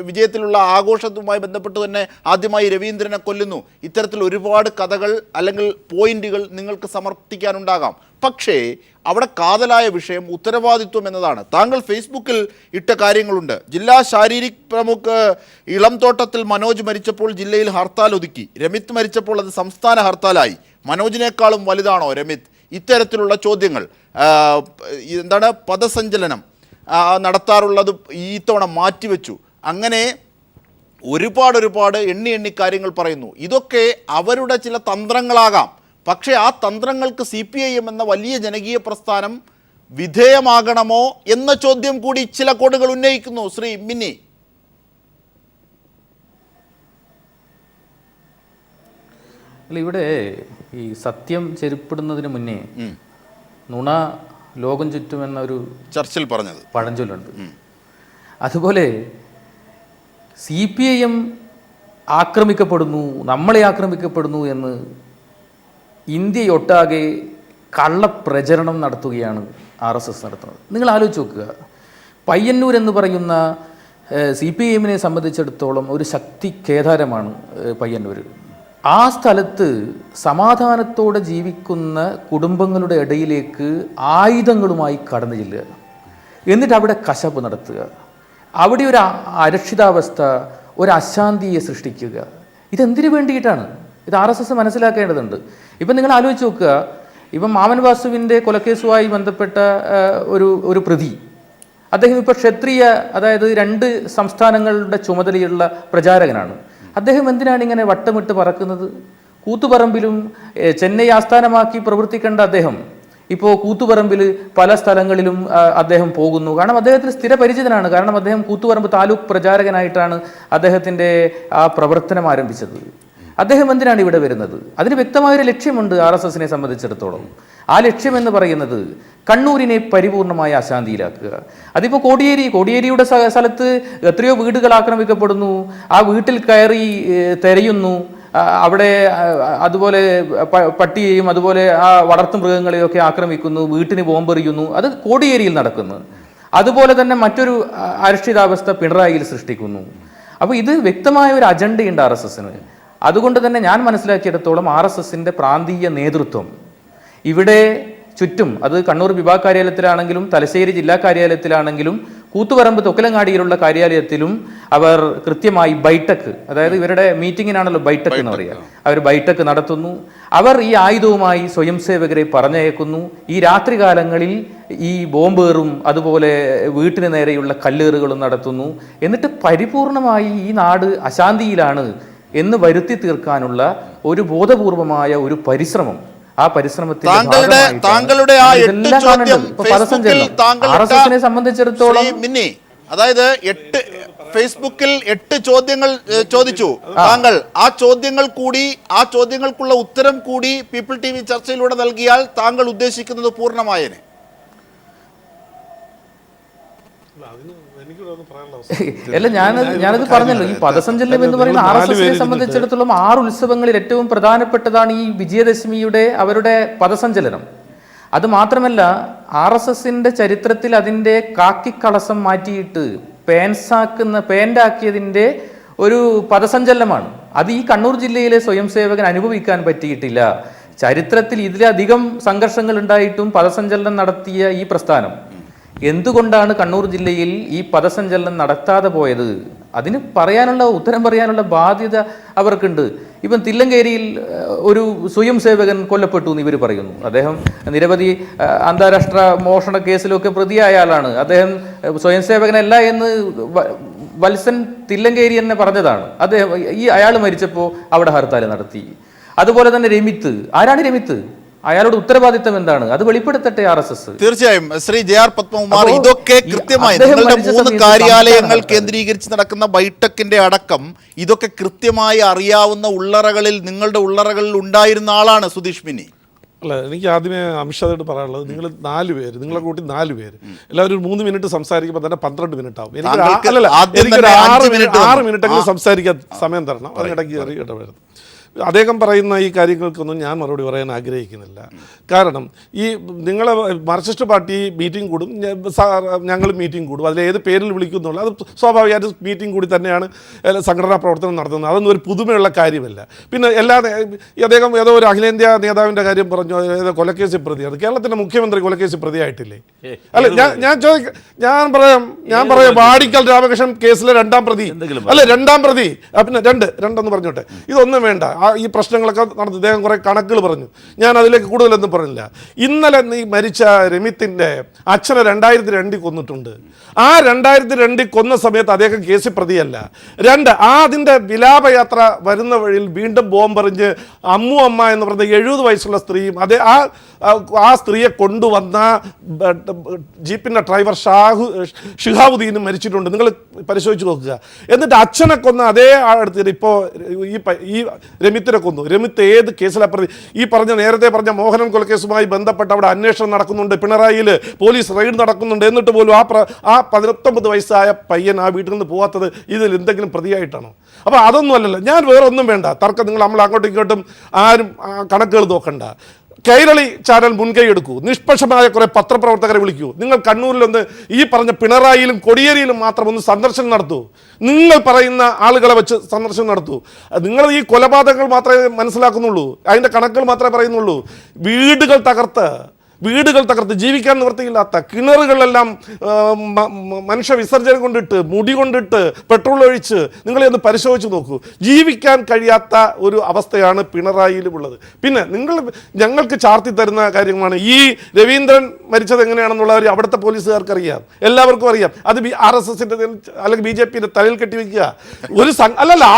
വിജയത്തിലുള്ള ആഘോഷവുമായി ബന്ധപ്പെട്ട് തന്നെ ആദ്യമായി രവീന്ദ്രനെ കൊല്ലുന്നു. ഇത്തരത്തിൽ ഒരുപാട് കഥകൾ അല്ലെങ്കിൽ പോയിന്റുകൾ നിങ്ങൾക്ക് സമർപ്പിക്കാനുണ്ടാകാം. പക്ഷേ അവിടെ കാതലായ വിഷയം ഉത്തരവാദിത്വം എന്നതാണ്. താങ്കൾ ഫേസ്ബുക്കിൽ ഇട്ട കാര്യങ്ങളുണ്ട്. ജില്ലാ ശാരീരിക് പ്രമുഖ് ഇളംതോട്ടത്തിൽ മനോജ് മരിച്ചപ്പോൾ ജില്ലയിൽ ഹർത്താൽ ഒതുക്കി. രമിത് മരിച്ചപ്പോൾ അത് സംസ്ഥാന ഹർത്താലായി. മനോജിനേക്കാളും വലുതാണോ രമിത്? ഇത്തരത്തിലുള്ള ചോദ്യങ്ങൾ എന്താണ് പദസഞ്ചലനം നടത്താറുള്ളത് ഈ തവണ മാറ്റിവെച്ചു. അങ്ങനെ ഒരുപാട് എണ്ണി കാര്യങ്ങൾ പറയുന്നു. ഇതൊക്കെ അവരുടെ ചില തന്ത്രങ്ങളാകാം. പക്ഷേ ആ തന്ത്രങ്ങൾക്ക് CPIM എന്ന വലിയ ജനകീയ പ്രസ്ഥാനം വിധേയമാകണമോ എന്ന ചോദ്യം കൂടി ചില കോണുകൾ ഉന്നയിക്കുന്നു. ശ്രീ മിന്നി. അല്ല, ഇവിടെ ഈ സത്യം ചെരുപ്പിടുന്നതിന് മുന്നേ നുണ ലോകം ചുറ്റുമെന്ന ഒരു ചർച്ചിൽ പറഞ്ഞത് പഴഞ്ചൊല്ലുണ്ട്. അതുപോലെ CPIM ആക്രമിക്കപ്പെടുന്നു, നമ്മളെ ആക്രമിക്കപ്പെടുന്നു എന്ന് ഇന്ത്യയൊട്ടാകെ കള്ളപ്രചരണം നടത്തുകയാണ് RSS നടത്തുന്നത്. നിങ്ങൾ ആലോചിച്ച് നോക്കുക, പയ്യന്നൂർ എന്ന് പറയുന്ന CPIMനെ സംബന്ധിച്ചിടത്തോളം ഒരു ശക്തി കേദാരമാണ് പയ്യന്നൂർ. ആ സ്ഥലത്ത് സമാധാനത്തോടെ ജീവിക്കുന്ന കുടുംബങ്ങളുടെ ഇടയിലേക്ക് ആയുധങ്ങളുമായി കടന്നു ചെല്ലുക, എന്നിട്ട് അവിടെ കശാപ്പ് നടത്തുക, അവിടെ ഒരു അരക്ഷിതാവസ്ഥ, ഒരു അശാന്തിയെ സൃഷ്ടിക്കുക. ഇതെന്തിനു വേണ്ടിയിട്ടാണ്? ഇത് RSS മനസ്സിലാക്കേണ്ടതുണ്ട്. ഇപ്പം നിങ്ങൾ ആലോചിച്ച് നോക്കുക, ഇപ്പം മാമൻ വാസുവിൻ്റെ കൊലക്കേസുമായി ബന്ധപ്പെട്ട ഒരു പ്രതി, അദ്ദേഹം ഇപ്പോൾ ക്ഷത്രിയ, അതായത് 2 സംസ്ഥാനങ്ങളുടെ ചുമതലയുള്ള പ്രചാരകനാണ്. അദ്ദേഹം എന്തിനാണ് ഇങ്ങനെ വട്ടമിട്ട് പറക്കുന്നത്? കൂത്തുപറമ്പിലും ചെന്നൈ ആസ്ഥാനമാക്കി പ്രവർത്തിക്കേണ്ട അദ്ദേഹം ഇപ്പോൾ കൂത്തുപറമ്പിൽ പല സ്ഥലങ്ങളിലും അദ്ദേഹം പോകുന്നു. കാരണം അദ്ദേഹത്തിന് സ്ഥിരപരിചിതനാണ്. കാരണം അദ്ദേഹം കൂത്തുപറമ്പ് താലൂക്ക് പ്രചാരകനായിട്ടാണ് അദ്ദേഹത്തിൻ്റെ ആ പ്രവർത്തനം ആരംഭിച്ചത്. അദ്ദേഹം എന്തിനാണ് ഇവിടെ വരുന്നത്? അതിന് വ്യക്തമായൊരു ലക്ഷ്യമുണ്ട് RSSനെ സംബന്ധിച്ചിടത്തോളം. ആ ലക്ഷ്യം എന്ന് പറയുന്നത് കണ്ണൂരിനെ പരിപൂർണമായ അശാന്തിയിലാക്കുക. അതിപ്പോൾ കോടിയേരിയുടെ സ്ഥലത്ത് എത്രയോ വീടുകൾ ആക്രമിക്കപ്പെടുന്നു, ആ വീട്ടിൽ കയറി തെരയുന്നു, അവിടെ അതുപോലെ പട്ടിയെയും അതുപോലെ ആ വളർത്തുമൃഗങ്ങളെയൊക്കെ ആക്രമിക്കുന്നു, വീട്ടിന് ബോംബെറിയുന്നു. അത് കോടിയേരിയിൽ നടക്കുന്നു. അതുപോലെ തന്നെ മറ്റൊരു അരക്ഷിതാവസ്ഥ പിണറായിയിൽ സൃഷ്ടിക്കുന്നു. അപ്പോൾ ഇത് വ്യക്തമായ ഒരു അജണ്ടയുണ്ട് RSSന്. അതുകൊണ്ട് തന്നെ ഞാൻ മനസ്സിലാക്കിയിടത്തോളം RSSൻ്റെ പ്രാന്തീയ നേതൃത്വം ഇവിടെ ചുറ്റും, അത് കണ്ണൂർ വിഭാഗ കാര്യാലയത്തിലാണെങ്കിലും തലശ്ശേരി ജില്ലാ കാര്യാലയത്തിലാണെങ്കിലും കൂത്തുപറമ്പ് തൊക്കലങ്ങാടിയിലുള്ള കാര്യാലയത്തിലും അവർ കൃത്യമായി ബൈഠക്ക്, അതായത് ഇവരുടെ മീറ്റിങ്ങിനാണല്ലോ ബൈഠക്ക് എന്ന് പറയുക, അവർ ബൈഠക്ക് നടത്തുന്നു. അവർ ഈ ആയുധവുമായി സ്വയം സേവകരെ പറഞ്ഞയക്കുന്നു. ഈ രാത്രികാലങ്ങളിൽ ഈ ബോംബേറും അതുപോലെ വീട്ടിന് നേരെയുള്ള കല്ലേറുകളും നടത്തുന്നു. എന്നിട്ട് പരിപൂർണമായി ഈ നാട് അശാന്തിയിലാണ് എന്ന് വരുത്തി തീർക്കാനുള്ള ഒരു ബോധപൂർവമായ ഒരു പരിശ്രമം, ആ പരിശ്രമത്തിൽ RSSനെ സംബന്ധിച്ചിടത്തോളം മിന്നി, അതായത് ഫേസ്ബുക്കിൽ 8 ചോദ്യങ്ങൾ ചോദിച്ചു താങ്കൾ. ആ ചോദ്യങ്ങൾക്കുള്ള ഉത്തരം കൂടി പീപ്പിൾ TV ചർച്ചയിലൂടെ നൽകിയാൽ താങ്കൾ ഉദ്ദേശിക്കുന്നത് പൂർണ്ണമായേനെ. അല്ല, ഞാനത് പറഞ്ഞല്ലോ. ഈ പദസഞ്ചലനം എന്ന് പറയുന്ന RSSനെ സംബന്ധിച്ചിടത്തോളം 6 ഉത്സവങ്ങളിൽ ഏറ്റവും പ്രധാനപ്പെട്ടതാണ് ഈ വിജയദശമിയുടെ അവരുടെ പദസഞ്ചലനം. അത് മാത്രമല്ല, RSSന്റെ ചരിത്രത്തിൽ അതിൻ്റെ കാക്കിക്കളസം മാറ്റിയിട്ട് പേൻ്റാക്കിയതിൻ്റെ ഒരു പദസഞ്ചലനമാണ്. അത് ഈ കണ്ണൂർ ജില്ലയിലെ സ്വയം സേവകൻ അനുഭവിക്കാൻ പറ്റിയിട്ടില്ല. ചരിത്രത്തിൽ ഇതിലധികം സംഘർഷങ്ങൾ ഉണ്ടായിട്ടും പദസഞ്ചലനം നടത്തിയ ഈ പ്രസ്ഥാനം എന്തുകൊണ്ടാണ് കണ്ണൂർ ജില്ലയിൽ ഈ പദസഞ്ചലനം നടത്താതെ പോയത്? അതിന് ഉത്തരം പറയാനുള്ള ബാധ്യത അവർക്കുണ്ട്. ഇപ്പം തില്ലങ്കേരിയിൽ ഒരു സ്വയം സേവകൻ കൊല്ലപ്പെട്ടു എന്ന് ഇവർ പറയുന്നു. അദ്ദേഹം നിരവധി അന്താരാഷ്ട്ര മോഷണ കേസിലൊക്കെ പ്രതിയായ ആളാണ്. അദ്ദേഹം സ്വയം സേവകനല്ല എന്ന് വത്സൻ തില്ലങ്കേരി തന്നെ പറഞ്ഞതാണ്. അദ്ദേഹം അയാൾ മരിച്ചപ്പോൾ അവിടെ ഹർത്താൽ നടത്തി. അതുപോലെ തന്നെ രമിത്ത്, ആരാണ് രമിത്ത്? അയാളുടെ ഉത്തരവാദിത്തം എന്താണ്? അത് വെളിപ്പെടുത്തട്ടെ RSS. തീർച്ചയായും. ശ്രീ JR പത്മകുമാർ, ഇതൊക്കെ കൃത്യമായി നിങ്ങളുടെ 3 കാര്യാലയങ്ങൾ കേന്ദ്രീകരിച്ച് നടക്കുന്ന ബൈഠക്കിന്റെ അടക്കം ഇതൊക്കെ കൃത്യമായി അറിയാവുന്ന നിങ്ങളുടെ ഉള്ളറകളിൽ ഉണ്ടായിരുന്ന ആളാണ് സുധീഷ് മിന്നി. അല്ല, എനിക്ക് ആദ്യമേ അമിത്ഷാദോട് പറയാനുള്ളത്, നിങ്ങൾ 4 പേര്, നിങ്ങളെ കൂട്ടി 4 പേര് എല്ലാവരും 3 മിനിറ്റ് സംസാരിക്കുമ്പോൾ തന്നെ 12 മിനിറ്റ് ആവും. എനിക്ക് 6 മിനിറ്റെങ്കിലും സംസാരിക്കാൻ സമയം തരണം. അതിനിടയ്ക്ക് ഇടപെടുന്നത്. അദ്ദേഹം പറയുന്ന ഈ കാര്യങ്ങൾക്കൊന്നും ഞാൻ മറുപടി പറയാൻ ആഗ്രഹിക്കുന്നില്ല. കാരണം ഈ നിങ്ങളെ മാർക്സിസ്റ്റ് പാർട്ടി മീറ്റിംഗ് കൂടും, ഞങ്ങൾ മീറ്റിംഗ് കൂടും, അതിലേത് പേരിൽ വിളിക്കുന്നുള്ള അത് സ്വാഭാവികമായിട്ട് മീറ്റിംഗ് കൂടി തന്നെയാണ് സംഘടനാ പ്രവർത്തനം നടത്തുന്നത്. അതൊന്നും ഒരു പുതുമയുള്ള കാര്യമല്ല. പിന്നെ അദ്ദേഹം ഏതോ ഒരു അഖിലേന്ത്യാ നേതാവിൻ്റെ കാര്യം പറഞ്ഞു, ഏതോ കൊലക്കേസ് പ്രതിയാണ്. കേരളത്തിൻ്റെ മുഖ്യമന്ത്രി കൊലക്കേസ് പ്രതിയായിട്ടില്ലേ? അല്ല, ഞാൻ പറയാം വാടിക്കൽ രാമകൃഷ്ണൻ കേസിലെ 2ാം പ്രതി, അല്ല 2ാം പ്രതി, പിന്നെ 2 എന്ന് പറഞ്ഞോട്ടെ. ഇതൊന്നും വേണ്ട. ഈ പ്രശ്നങ്ങളൊക്കെ നടന്നു. ഇദ്ദേഹം കുറേ കണക്കുകൾ പറഞ്ഞു. ഞാൻ അതിലേക്ക് കൂടുതലൊന്നും പറഞ്ഞില്ല. ഇന്നലെ ഈ മരിച്ച രമിത്തിൻ്റെ അച്ഛനെ 2002 കൊന്നിട്ടുണ്ട്. ആ 2002 കൊന്ന സമയത്ത് അദ്ദേഹം കേസിൽ പ്രതിയല്ല. അതിൻ്റെ വിലാപയാത്ര വരുന്ന വഴിയിൽ വീണ്ടും ബോംബെറിഞ്ഞ് അമ്മ എന്ന് പറഞ്ഞ 70 വയസ്സുള്ള സ്ത്രീയും ആ സ്ത്രീയെ കൊണ്ടുവന്ന ജീപ്പിൻ്റെ ഡ്രൈവർ ഷിഹാബുദ്ദീനും മരിച്ചിട്ടുണ്ട്. നിങ്ങൾ പരിശോധിച്ച് നോക്കുക. എന്നിട്ട് അച്ഛനെ കൊന്ന അതേ അടുത്ത് ഇപ്പോൾ ഈ രമിത്തിനെ കൊന്നു. രമിത്ത് ഏത് കേസിലാണ് പ്രതി? ഈ നേരത്തെ പറഞ്ഞ മോഹനൻ കൊലക്കേസുമായി ബന്ധപ്പെട്ട് അവിടെ അന്വേഷണം നടക്കുന്നുണ്ട്. പിണറായിയിൽ പോലീസ് റെയ്ഡ് നടക്കുന്നുണ്ട്. എന്നിട്ട് പോലും ആ 19 വയസ്സായ പയ്യൻ ആ വീട്ടിൽ നിന്ന് പോകാത്തത് ഇതിൽ എന്തെങ്കിലും പ്രതിയായിട്ടാണോ? അപ്പോൾ അതൊന്നും അല്ലല്ലോ. ഞാൻ വേറെ ഒന്നും വേണ്ട തർക്കം. നമ്മൾ അങ്ങോട്ടും ഇങ്ങോട്ടും ആരും കണക്കുകൾ നോക്കണ്ട. കൈരളി ചാനൽ മുൻകൈ എടുക്കൂ. നിഷ്പക്ഷമായ കുറേ പത്രപ്രവർത്തകരെ വിളിക്കൂ. നിങ്ങൾ കണ്ണൂരിലൊന്ന് ഈ പറഞ്ഞ പിണറായിയിലും കൊടിയേരിയിലും മാത്രം ഒന്ന് സന്ദർശനം നടത്തൂ. നിങ്ങൾ പറയുന്ന ആളുകളെ വെച്ച് സന്ദർശനം നടത്തൂ. നിങ്ങൾ ഈ കൊലപാതകങ്ങൾ മാത്രമേ മനസ്സിലാക്കുന്നുള്ളൂ, അതിൻ്റെ കണക്കുകൾ മാത്രമേ പറയുന്നുള്ളൂ. വീടുകൾ തകർത്ത് ജീവിക്കാൻ നിവൃത്തിയില്ലാത്ത കിണറുകളെല്ലാം മനുഷ്യ വിസർജനം കൊണ്ടിട്ട് മുടി കൊണ്ടിട്ട് പെട്രോൾ ഒഴിച്ച് നിങ്ങളെയൊന്ന് പരിശോധിച്ച് നോക്കൂ. ജീവിക്കാൻ കഴിയാത്ത ഒരു അവസ്ഥയാണ് പിണറായിയിലുമുള്ളത്. പിന്നെ ഞങ്ങൾക്ക് ചാർത്തി തരുന്ന കാര്യമാണ് ഈ രവീന്ദ്രൻ മരിച്ചത് എങ്ങനെയാണെന്നുള്ളത് അവിടുത്തെ പോലീസുകാർക്ക് അറിയാം, എല്ലാവർക്കും അറിയാം. അത് RSSന്റെ അല്ലെങ്കിൽ BJPയുടെ തലയിൽ കെട്ടിവെക്കുക.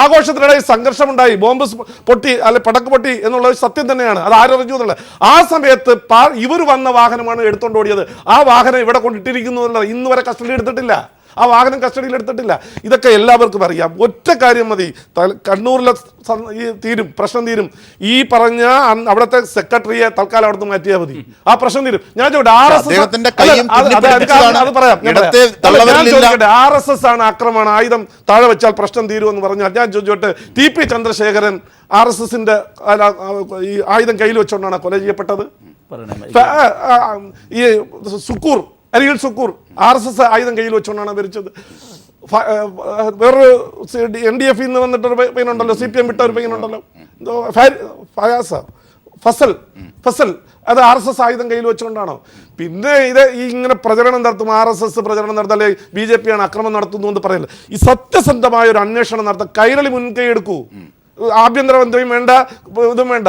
ആഘോഷത്തിനിടയിൽ സംഘർഷമുണ്ടായി, ബോംബ് പൊട്ടി അല്ലെ പടക്ക് പൊട്ടി എന്നുള്ളത് സത്യം തന്നെയാണ്. അത് ആരറിഞ്ഞു എന്നുള്ളത്. ആ സമയത്ത് ഇവർ വന്ന വാഹനമാണ് എടുത്തോണ്ട് ഓടിയത്. ആ വാഹനം ഇവിടെ കൊണ്ടിട്ടിരിക്കുന്നു എന്നുള്ളത് ഇന്ന് വരെ കസ്റ്റഡി എടുത്തിട്ടില്ല. ആ വാഹനം കസ്റ്റഡിയിൽ എടുത്തിട്ടില്ല. ഇതൊക്കെ എല്ലാവർക്കും അറിയാം. ഒറ്റ കാര്യം മതി, കണ്ണൂരിലെ പ്രശ്നം തീരും. ഈ പറഞ്ഞ അവിടുത്തെ സെക്രട്ടറിയെ തൽക്കാലം അവിടുന്ന് മാറ്റിയാൽ മതി, ആ പ്രശ്നം തീരും. ഞാൻ ചോദിക്കട്ടെ, RSS ആണ് ആക്രമണം, ആയുധം താഴെ വെച്ചാൽ പ്രശ്നം തീരുമെന്ന് പറഞ്ഞാൽ ഞാൻ ചോദിച്ചോട്ടെ, TP ചന്ദ്രശേഖരൻ RSSന്റെ ഈ ആയുധം കയ്യിൽ വെച്ചുകൊണ്ടാണ് കൊല ചെയ്യപ്പെട്ടത്? ഈ അരികിൽ സുക്കൂർ RSS ആയുധം കയ്യിൽ വെച്ചുകൊണ്ടാണ് മരിച്ചത്. വേറൊരു NDF നിന്ന് വന്നിട്ടൊരു പയ്യനുണ്ടല്ലോ, CPM വിട്ട ഒരു പയ്യനുണ്ടല്ലോ, ഫസൽ, അത് RSS ആയുധം കയ്യിൽ വെച്ചുകൊണ്ടാണോ? പിന്നെ ഇങ്ങനെ പ്രചരണം നടത്തും, RSS പ്രചരണം നടത്തല്ലേ BJP ആണ് അക്രമം നടത്തുന്നു എന്ന് പറയില്ല. ഈ സത്യസന്ധമായ ഒരു അന്വേഷണം നടത്താൻ കൈരളി മുൻകൈ എടുക്കൂ. ആഭ്യന്തരമന്ത്രിയും വേണ്ട, ഇതും വേണ്ട.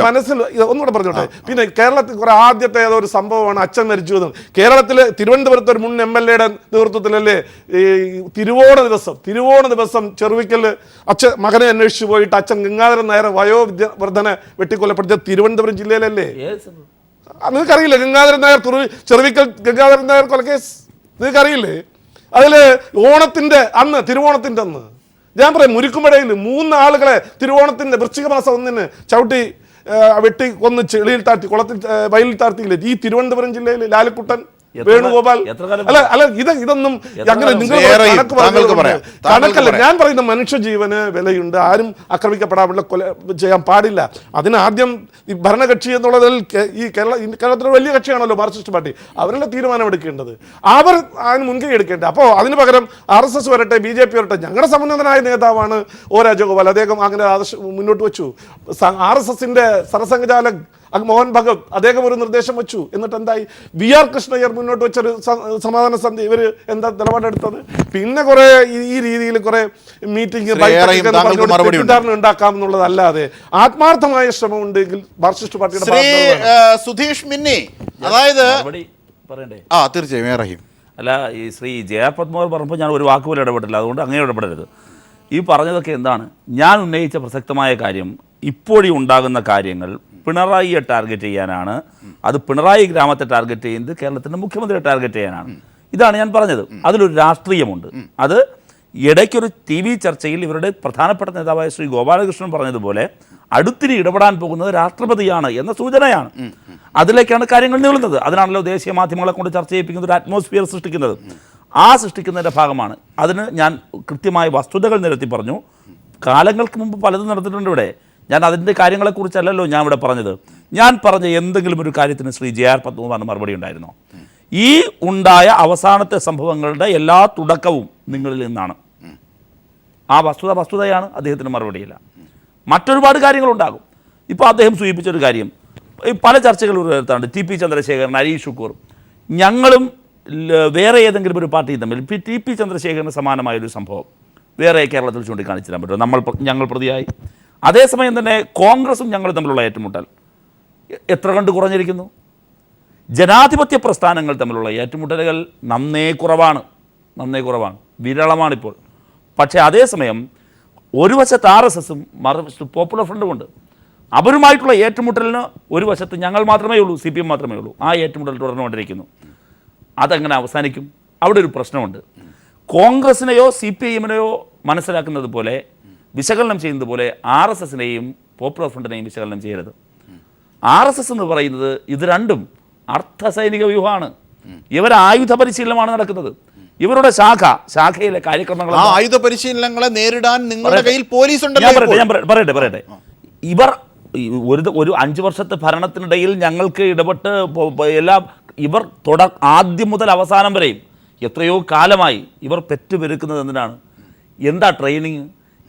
മനസ്സിൽ ഒന്നുകൂടെ പറഞ്ഞോട്ടെ. പിന്നെ കേരളത്തിൽ കുറെ ആദ്യത്തെ ഏതൊരു സംഭവമാണ് അച്ഛൻ മരിച്ചു. കേരളത്തില് തിരുവനന്തപുരത്ത് ഒരു മുൻ MLA-യുടെ നേതൃത്വത്തിലല്ലേ ഈ തിരുവോണ ദിവസം ചെറുവിക്കല് അച്ഛൻ മകനെ അന്വേഷിച്ചു പോയിട്ട് അച്ഛൻ ഗംഗാധരൻ നായർ വയോവർദ്ധന വെട്ടിക്കൊല്ലപ്പെടുത്തിയ തിരുവനന്തപുരം ജില്ലയിലല്ലേ? നിങ്ങൾക്കറിയില്ലേ ഗംഗാധരൻ നായർ ചെറുവിക്കൽ ഗംഗാധരൻ നായർ കൊലക്കേസ്? നിങ്ങൾക്കറിയില്ലേ? അതില് തിരുവോണത്തിന്റെ അന്ന് ഞാൻ പറയാം, മുരിക്കുമടയിൽ 3 ആളുകളെ തിരുവോണത്തിന്റെ വൃശ്ചിക മാസം 1 ചവിട്ടി വെട്ടി കൊന്ന് ചെളിയിൽ താഴ്ത്തി, വയലിൽ താഴ്ത്തിയില്ലേ ഈ തിരുവനന്തപുരം ജില്ലയിൽ? ലാലിക്കുട്ടൻ, വേണുഗോപാൽ. ഇതൊന്നും അങ്ങനെ നിങ്ങൾ കണക്കല്ല. ഞാൻ പറയുന്ന മനുഷ്യജീവന് വിലയുണ്ട്. ആരും ആക്രമിക്കപ്പെടാനുള്ള കൊല ചെയ്യാൻ പാടില്ല. അതിനാദ്യം ഈ ഭരണകക്ഷി എന്നുള്ളതിൽ ഈ കേരളത്തിലെ വലിയ കക്ഷിയാണല്ലോ മാർക്സിസ്റ്റ് പാർട്ടി, അവരുടെ തീരുമാനം എടുക്കേണ്ടത്, അവർ അതിന് മുൻകൈ എടുക്കേണ്ടത്. അപ്പോൾ അതിന് പകരം RSS വരട്ടെ, BJP വരട്ടെ. ഞങ്ങളുടെ സമുന്നതനായ നേതാവാണ് രാജഗോപാൽ, അദ്ദേഹം അങ്ങനെ മുന്നോട്ട് വെച്ചു. RSSന്റെ സർസംഘചാലക് മോഹൻ ഭഗവത് അദ്ദേഹം ഒരു നിർദ്ദേശം വെച്ചു. എന്നിട്ട് എന്തായി? VR കൃഷ്ണയ്യർ മുന്നോട്ട് വെച്ചൊരു സമാധാന സന്ധി. ഇവർ എന്താ നിലപാടെടുത്തത്? പിന്നെ കുറെ ഈ രീതിയിൽ കുറെ മീറ്റിംഗ് ഉണ്ടാക്കാം എന്നുള്ളതല്ലാതെ ആത്മാർത്ഥമായ ശ്രമം ഉണ്ടെങ്കിൽ മാർക്സിസ്റ്റ് പാർട്ടിയുടെ സുധീഷ് മിന്നി, അതായത് പറയണ്ടേ? തീർച്ചയായും. അല്ല, ഈ ശ്രീ JR പത്മകുമാർ പറഞ്ഞപ്പോൾ ഞാൻ ഒരു വാക്കുപോലും ഇടപെട്ടില്ല, അതുകൊണ്ട് അങ്ങനെ ഇടപെടരുത്. ഈ പറഞ്ഞതൊക്കെ എന്താണ്? ഞാൻ ഉന്നയിച്ച പ്രസക്തമായ കാര്യം, ഇപ്പോഴും ഉണ്ടാകുന്ന കാര്യങ്ങൾ പിണറായിയെ ടാർഗറ്റ് ചെയ്യാനാണ്. അത് പിണറായി ഗ്രാമത്തെ ടാർഗറ്റ് ചെയ്യുന്നത് കേരളത്തിൻ്റെ മുഖ്യമന്ത്രിയെ ടാർഗറ്റ് ചെയ്യാനാണ്. ഇതാണ് ഞാൻ പറഞ്ഞത്. അതിലൊരു രാഷ്ട്രീയമുണ്ട്. അത് ഇടയ്ക്കൊരു TV ചർച്ചയിൽ ഇവരുടെ പ്രധാനപ്പെട്ട നേതാവായ ശ്രീ ഗോപാലകൃഷ്ണൻ പറഞ്ഞതുപോലെ അടുത്തിരി ഇടപെടാൻ പോകുന്നത് രാഷ്ട്രപതിയാണ് എന്ന സൂചനയാണ്. അതിലേക്കാണ് കാര്യങ്ങൾ നീളുന്നത്. അതിനാണല്ലോ ദേശീയ മാധ്യമങ്ങളെ കൊണ്ട് ചർച്ച ചെയ്യിപ്പിക്കുന്ന ഒരു അറ്റ്മോസ്ഫിയർ സൃഷ്ടിക്കുന്നത്. ആ സൃഷ്ടിക്കുന്നതിൻ്റെ ഭാഗമാണ്. അതിന് ഞാൻ കൃത്യമായ വസ്തുതകൾ നിരത്തി പറഞ്ഞു. കാലങ്ങൾക്ക് മുമ്പ് പലതും നടന്നിട്ടുണ്ട് ഇവിടെ. ഞാൻ അതിൻ്റെ കാര്യങ്ങളെക്കുറിച്ചല്ലല്ലോ ഞാൻ ഇവിടെ പറഞ്ഞത്. ഞാൻ പറഞ്ഞ എന്തെങ്കിലും ഒരു കാര്യത്തിന് ശ്രീ JR പത്മകുമാറിന് മറുപടി ഉണ്ടായിരുന്നോ? ഈ ഉണ്ടായ അവസാനത്തെ സംഭവങ്ങളുടെ എല്ലാ തുടക്കവും നിങ്ങളിൽ നിന്നാണ്. ആ വസ്തുതയാണ്. അദ്ദേഹത്തിന് മറുപടിയില്ല. മറ്റൊരുപാട് കാര്യങ്ങളുണ്ടാകും. ഇപ്പോൾ അദ്ദേഹം സൂചിപ്പിച്ചൊരു കാര്യം, പല ചർച്ചകൾ ഉയർത്താറുണ്ട്. TP ചന്ദ്രശേഖരൻ, അരീഷ് ഷുക്കൂർ, ഞങ്ങളും വേറെ ഏതെങ്കിലും ഒരു പാർട്ടിയും തമ്മിൽ TP ചന്ദ്രശേഖരന് സമാനമായൊരു സംഭവം വേറെ കേരളത്തിൽ ചൂണ്ടിക്കാണിച്ചു തരാൻ പറ്റുമോ? ഞങ്ങൾ പ്രതിയായി. അതേസമയം തന്നെ കോൺഗ്രസും ഞങ്ങൾ തമ്മിലുള്ള ഏറ്റുമുട്ടൽ എത്ര കണ്ട് കുറഞ്ഞിരിക്കുന്നു? ജനാധിപത്യ പ്രസ്ഥാനങ്ങൾ തമ്മിലുള്ള ഏറ്റുമുട്ടലുകൾ നന്നേ കുറവാണ്, വിരളമാണിപ്പോൾ. പക്ഷേ അതേസമയം ഒരു വശത്ത് RSSും മറുവശത്ത് പോപ്പുലർ ഫ്രണ്ടുമുണ്ട്. അവരുമായിട്ടുള്ള ഏറ്റുമുട്ടലിന് ഒരു വശത്ത് ഞങ്ങൾ മാത്രമേ ഉള്ളൂ, CPM മാത്രമേ ഉള്ളൂ. ആ ഏറ്റുമുട്ടൽ തുടർന്നുകൊണ്ടിരിക്കുന്നു. അതെങ്ങനെ അവസാനിക്കും? അവിടെ ഒരു പ്രശ്നമുണ്ട്. കോൺഗ്രസിനെയോ CPIഎമ്മിനെയോ മനസ്സിലാക്കുന്നത് പോലെ, വിശകലനം ചെയ്യുന്നത് പോലെ RSSനെയും പോപ്പുലർ ഫ്രണ്ടിനെയും വിശകലനം ചെയ്യരുത്. RSS എന്ന് പറയുന്നത് ഇത് രണ്ടും അർദ്ധസൈനിക വ്യൂഹമാണ്. ഇവർ ആയുധ പരിശീലനമാണ് നടക്കുന്നത്. ഇവരുടെ ശാഖയിലെ കാര്യക്രമങ്ങൾ, ആയുധ പരിശീലനങ്ങളെ നേരിടാൻ നിങ്ങളുടെ കയ്യിൽ പോലീസ് ഉണ്ടല്ലോ. ഞാൻ പറയട്ടെ. ഇവർ ഒരു 5 വർഷത്തെ ഭരണത്തിനിടയിൽ ഞങ്ങൾക്ക് ഇടപെട്ട് ഇവർ ആദ്യം മുതൽ അവസാനം വരെയും എത്രയോ കാലമായി ഇവർ പെറ്റുപെരുക്കുന്നത് എന്തിനാണ്? എന്താ ട്രെയിനിങ്?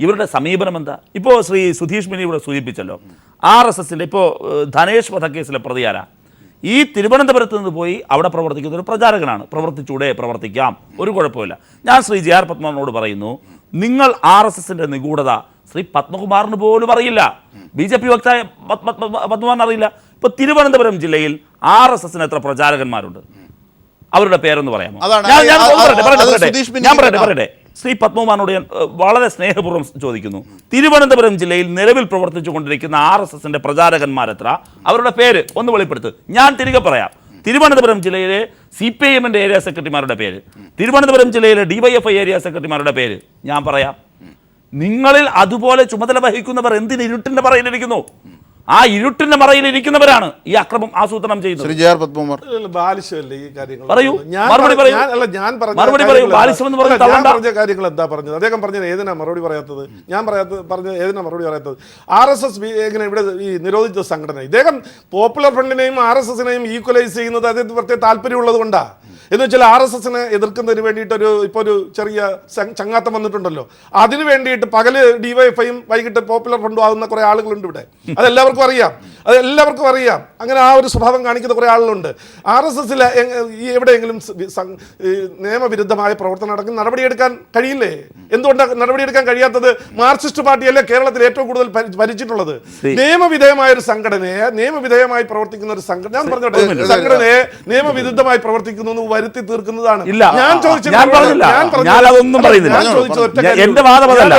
ഇവരുടെ സമീപനം എന്താ? ഇപ്പോൾ ശ്രീ സുധീഷ് മിനി ഇവിടെ സൂചിപ്പിച്ചല്ലോ, RSSന്റെ ഇപ്പോൾ ധനേഷ് വധക്കേസിലെ പ്രതിയാരാ? ഈ തിരുവനന്തപുരത്ത് നിന്ന് പോയി അവിടെ പ്രവർത്തിക്കുന്ന ഒരു പ്രചാരകനാണ്. പ്രവർത്തിക്കാം, ഒരു കുഴപ്പമില്ല. ഞാൻ ശ്രീ JR പത്മനാഭനോട് പറയുന്നു, നിങ്ങൾ RSSന്റെ നിഗൂഢത ശ്രീ പത്മകുമാറിന് പോലും അറിയില്ല, BJP വക്തായ പത്മകുമാറിന് അറിയില്ല. ഇപ്പോൾ തിരുവനന്തപുരം ജില്ലയിൽ RSSന് എത്ര പ്രചാരകന്മാരുണ്ട്? അവരുടെ പേരൊന്ന് പറയാമോ? ഞാൻ പറയട്ടെ. ശ്രീ പത്മകുമാറിനോട് ഞാൻ വളരെ സ്നേഹപൂർവ്വം ചോദിക്കുന്നു, തിരുവനന്തപുരം ജില്ലയിൽ നിലവിൽ പ്രവർത്തിച്ചു കൊണ്ടിരിക്കുന്ന RSSന്റെ പ്രചാരകന്മാരെത്ര? അവരുടെ പേര് ഒന്ന് വെളിപ്പെടുത്ത്. ഞാൻ തിരികെ പറയാം. തിരുവനന്തപുരം ജില്ലയിലെ CPIഎമ്മിൻ്റെ ഏരിയ സെക്രട്ടറിമാരുടെ പേര്, തിരുവനന്തപുരം ജില്ലയിലെ DYFI ഏരിയ സെക്രട്ടറിമാരുടെ പേര് ഞാൻ പറയാം. നിങ്ങളിൽ അതുപോലെ ചുമതല വഹിക്കുന്നവർ എന്തിന് ഇരുട്ടിന്റെ മറയിലിരിക്കുന്നു? ആ ഇരുട്ടിന്റെ മറയിലിരിക്കുന്നവരാണ് ഈ അക്രമം ആസൂത്രണം ചെയ്യുന്നത്. കാര്യങ്ങൾ എന്താ പറഞ്ഞത്? അദ്ദേഹം പറഞ്ഞത് ഏതിനാ മറുപടി പറയാത്തത്? ഞാൻ പറഞ്ഞ ഏതിനാ മറുപടി പറയാത്തത്? RSS എങ്ങനെ ഇവിടെ ഈ നിരോധിച്ച സംഘടന, ഇദ്ദേഹം പോപ്പുലർ ഫ്രണ്ടിനെയും RSSനെയും ഈക്വലൈസ് ചെയ്യുന്നത് അദ്ദേഹത്തിന് പ്രത്യേക താല്പര്യമുള്ളത് കൊണ്ടാണ്. എന്ന് വെച്ചാൽ RSSനെ എതിർക്കുന്നതിന് വേണ്ടിയിട്ടൊരു ഇപ്പോൾ ഒരു ചെറിയ ചങ്ങാത്തം വന്നിട്ടുണ്ടല്ലോ, അതിന് വേണ്ടിയിട്ട് പകല് DYFIയും വൈകിട്ട് പോപ്പുലർ ഫ്രണ്ടും ആകുന്ന കുറേ ആളുകളുണ്ട് ഇവിടെ. അതെല്ലാവർക്കും അറിയാം. അങ്ങനെ ആ ഒരു സ്വഭാവം കാണിക്കുന്ന കുറേ ആളുകളുണ്ട്. RSSൽ എവിടെയെങ്കിലും നിയമവിരുദ്ധമായ പ്രവർത്തനം നടക്കുന്ന നടപടിയെടുക്കാൻ കഴിയില്ലേ? എന്തുകൊണ്ടാണ് നടപടിയെടുക്കാൻ കഴിയാത്തത്? മാർക്സിസ്റ്റ് പാർട്ടിയല്ലേ കേരളത്തിൽ ഏറ്റവും കൂടുതൽ ഭരിച്ചിട്ടുള്ളത്. നിയമവിധേയമായ ഒരു സംഘടനയെ, നിയമവിധേയമായി പ്രവർത്തിക്കുന്ന ഒരു സംഘടന, ഞാൻ പറഞ്ഞോട്ടെ, സംഘടനയെ നിയമവിരുദ്ധമായി പ്രവർത്തിക്കുന്നു വരുത്തി തീർക്കുന്നതാണ്. ഞാൻ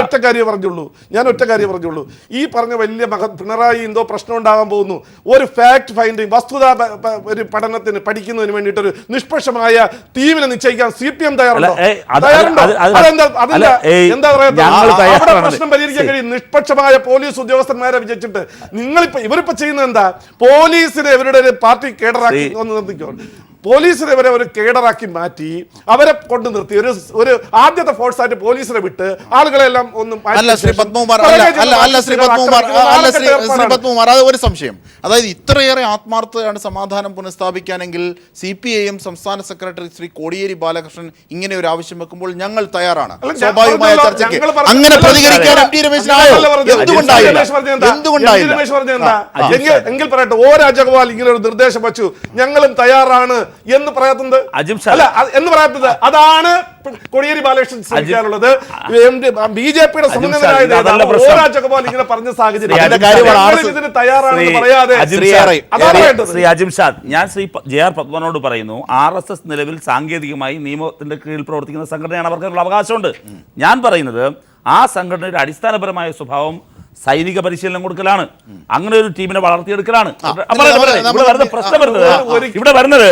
ഒറ്റ കാര്യം പറഞ്ഞുള്ളൂ. ഈ പറഞ്ഞ വലിയ പിണറായി എന്തോ പ്രശ്നം ഉണ്ടാകാൻ പോകുന്നു. ഒരു ഫാക്ട് ഫൈൻഡിങ്, വസ്തുതാ ഒരു പഠനത്തിന് പഠിക്കുന്നതിന് വേണ്ടിയിട്ട് ഒരു നിഷ്പക്ഷമായ ടീമിനെ നിശ്ചയിക്കാൻ CPM തയ്യാറുണ്ടോ? എന്താ പറയുക? പ്രശ്നം പരിഹരിക്കാൻ കഴിയും നിഷ്പക്ഷമായ പോലീസ് ഉദ്യോഗസ്ഥന്മാരെ വിജയിച്ചിട്ട്. ഇവരിപ്പോ ചെയ്യുന്നത് എന്താ? പോലീസിനെ ഇവരുടെ ഒരു പാർട്ടി കേഡറാക്കി ഒന്ന് നിർത്തിക്കോ. പോലീസിനെ വരെ ഒരു കേഡറാക്കി മാറ്റി അവരെ കൊണ്ട് നിർത്തി ഒരു ആദ്യത്തെ ഫോഴ്സ് ആയിട്ട് പോലീസിനെ വിട്ട് ആളുകളെല്ലാം ഒന്നും ഒരു സംശയം. അതായത് ഇത്രയേറെ ആത്മാർത്ഥതയാണ് സമാധാനം പുനഃസ്ഥാപിക്കാനെങ്കിൽ CPIഎം സംസ്ഥാന സെക്രട്ടറി ശ്രീ കോടിയേരി ബാലകൃഷ്ണൻ ഇങ്ങനെ ഒരു ആവശ്യം വെക്കുമ്പോൾ ഞങ്ങൾ തയ്യാറാണ്. സ്വാഭാവികമായ ചർച്ചയ്ക്ക് അങ്ങനെ പ്രതികരിക്കാൻ എങ്കിൽ പറയട്ടെ, O രാജഗോപാൽ ഇങ്ങനെ ഒരു നിർദ്ദേശം വെച്ചു, ഞങ്ങളും തയ്യാറാണ് എന്ന് പറയാത്തത് എന്ന് പറയാത്തത് അതാണ് കോടിയേരി ബാലകൃഷ്ണൻ ശ്രമിക്കാനുള്ളത്. BJPയുടെ സമന്വയനായത് O രാജഗോപാൽ ഇങ്ങനെ പറഞ്ഞ സാഹചര്യം ഇതിന് തയ്യാറാണെന്ന് പറയാതെ ശ്രീ അജിംഷാദ്, ഞാൻ ശ്രീ JR പത്മനോട് പറയുന്നു, RSS നിലവിൽ സാങ്കേതികമായി നിയമത്തിന്റെ കീഴിൽ പ്രവർത്തിക്കുന്ന സംഘടനയാണ്, അവർക്കുള്ള അവകാശമുണ്ട്. ഞാൻ പറയുന്നത് ആ സംഘടനയുടെ അടിസ്ഥാനപരമായ സ്വഭാവം സൈനിക പരിശീലനം കൊടുക്കലാണ്, അങ്ങനെ ഒരു ടീമിനെ വളർത്തിയെടുക്കലാണ്. ഇവിടെ വരുന്നത്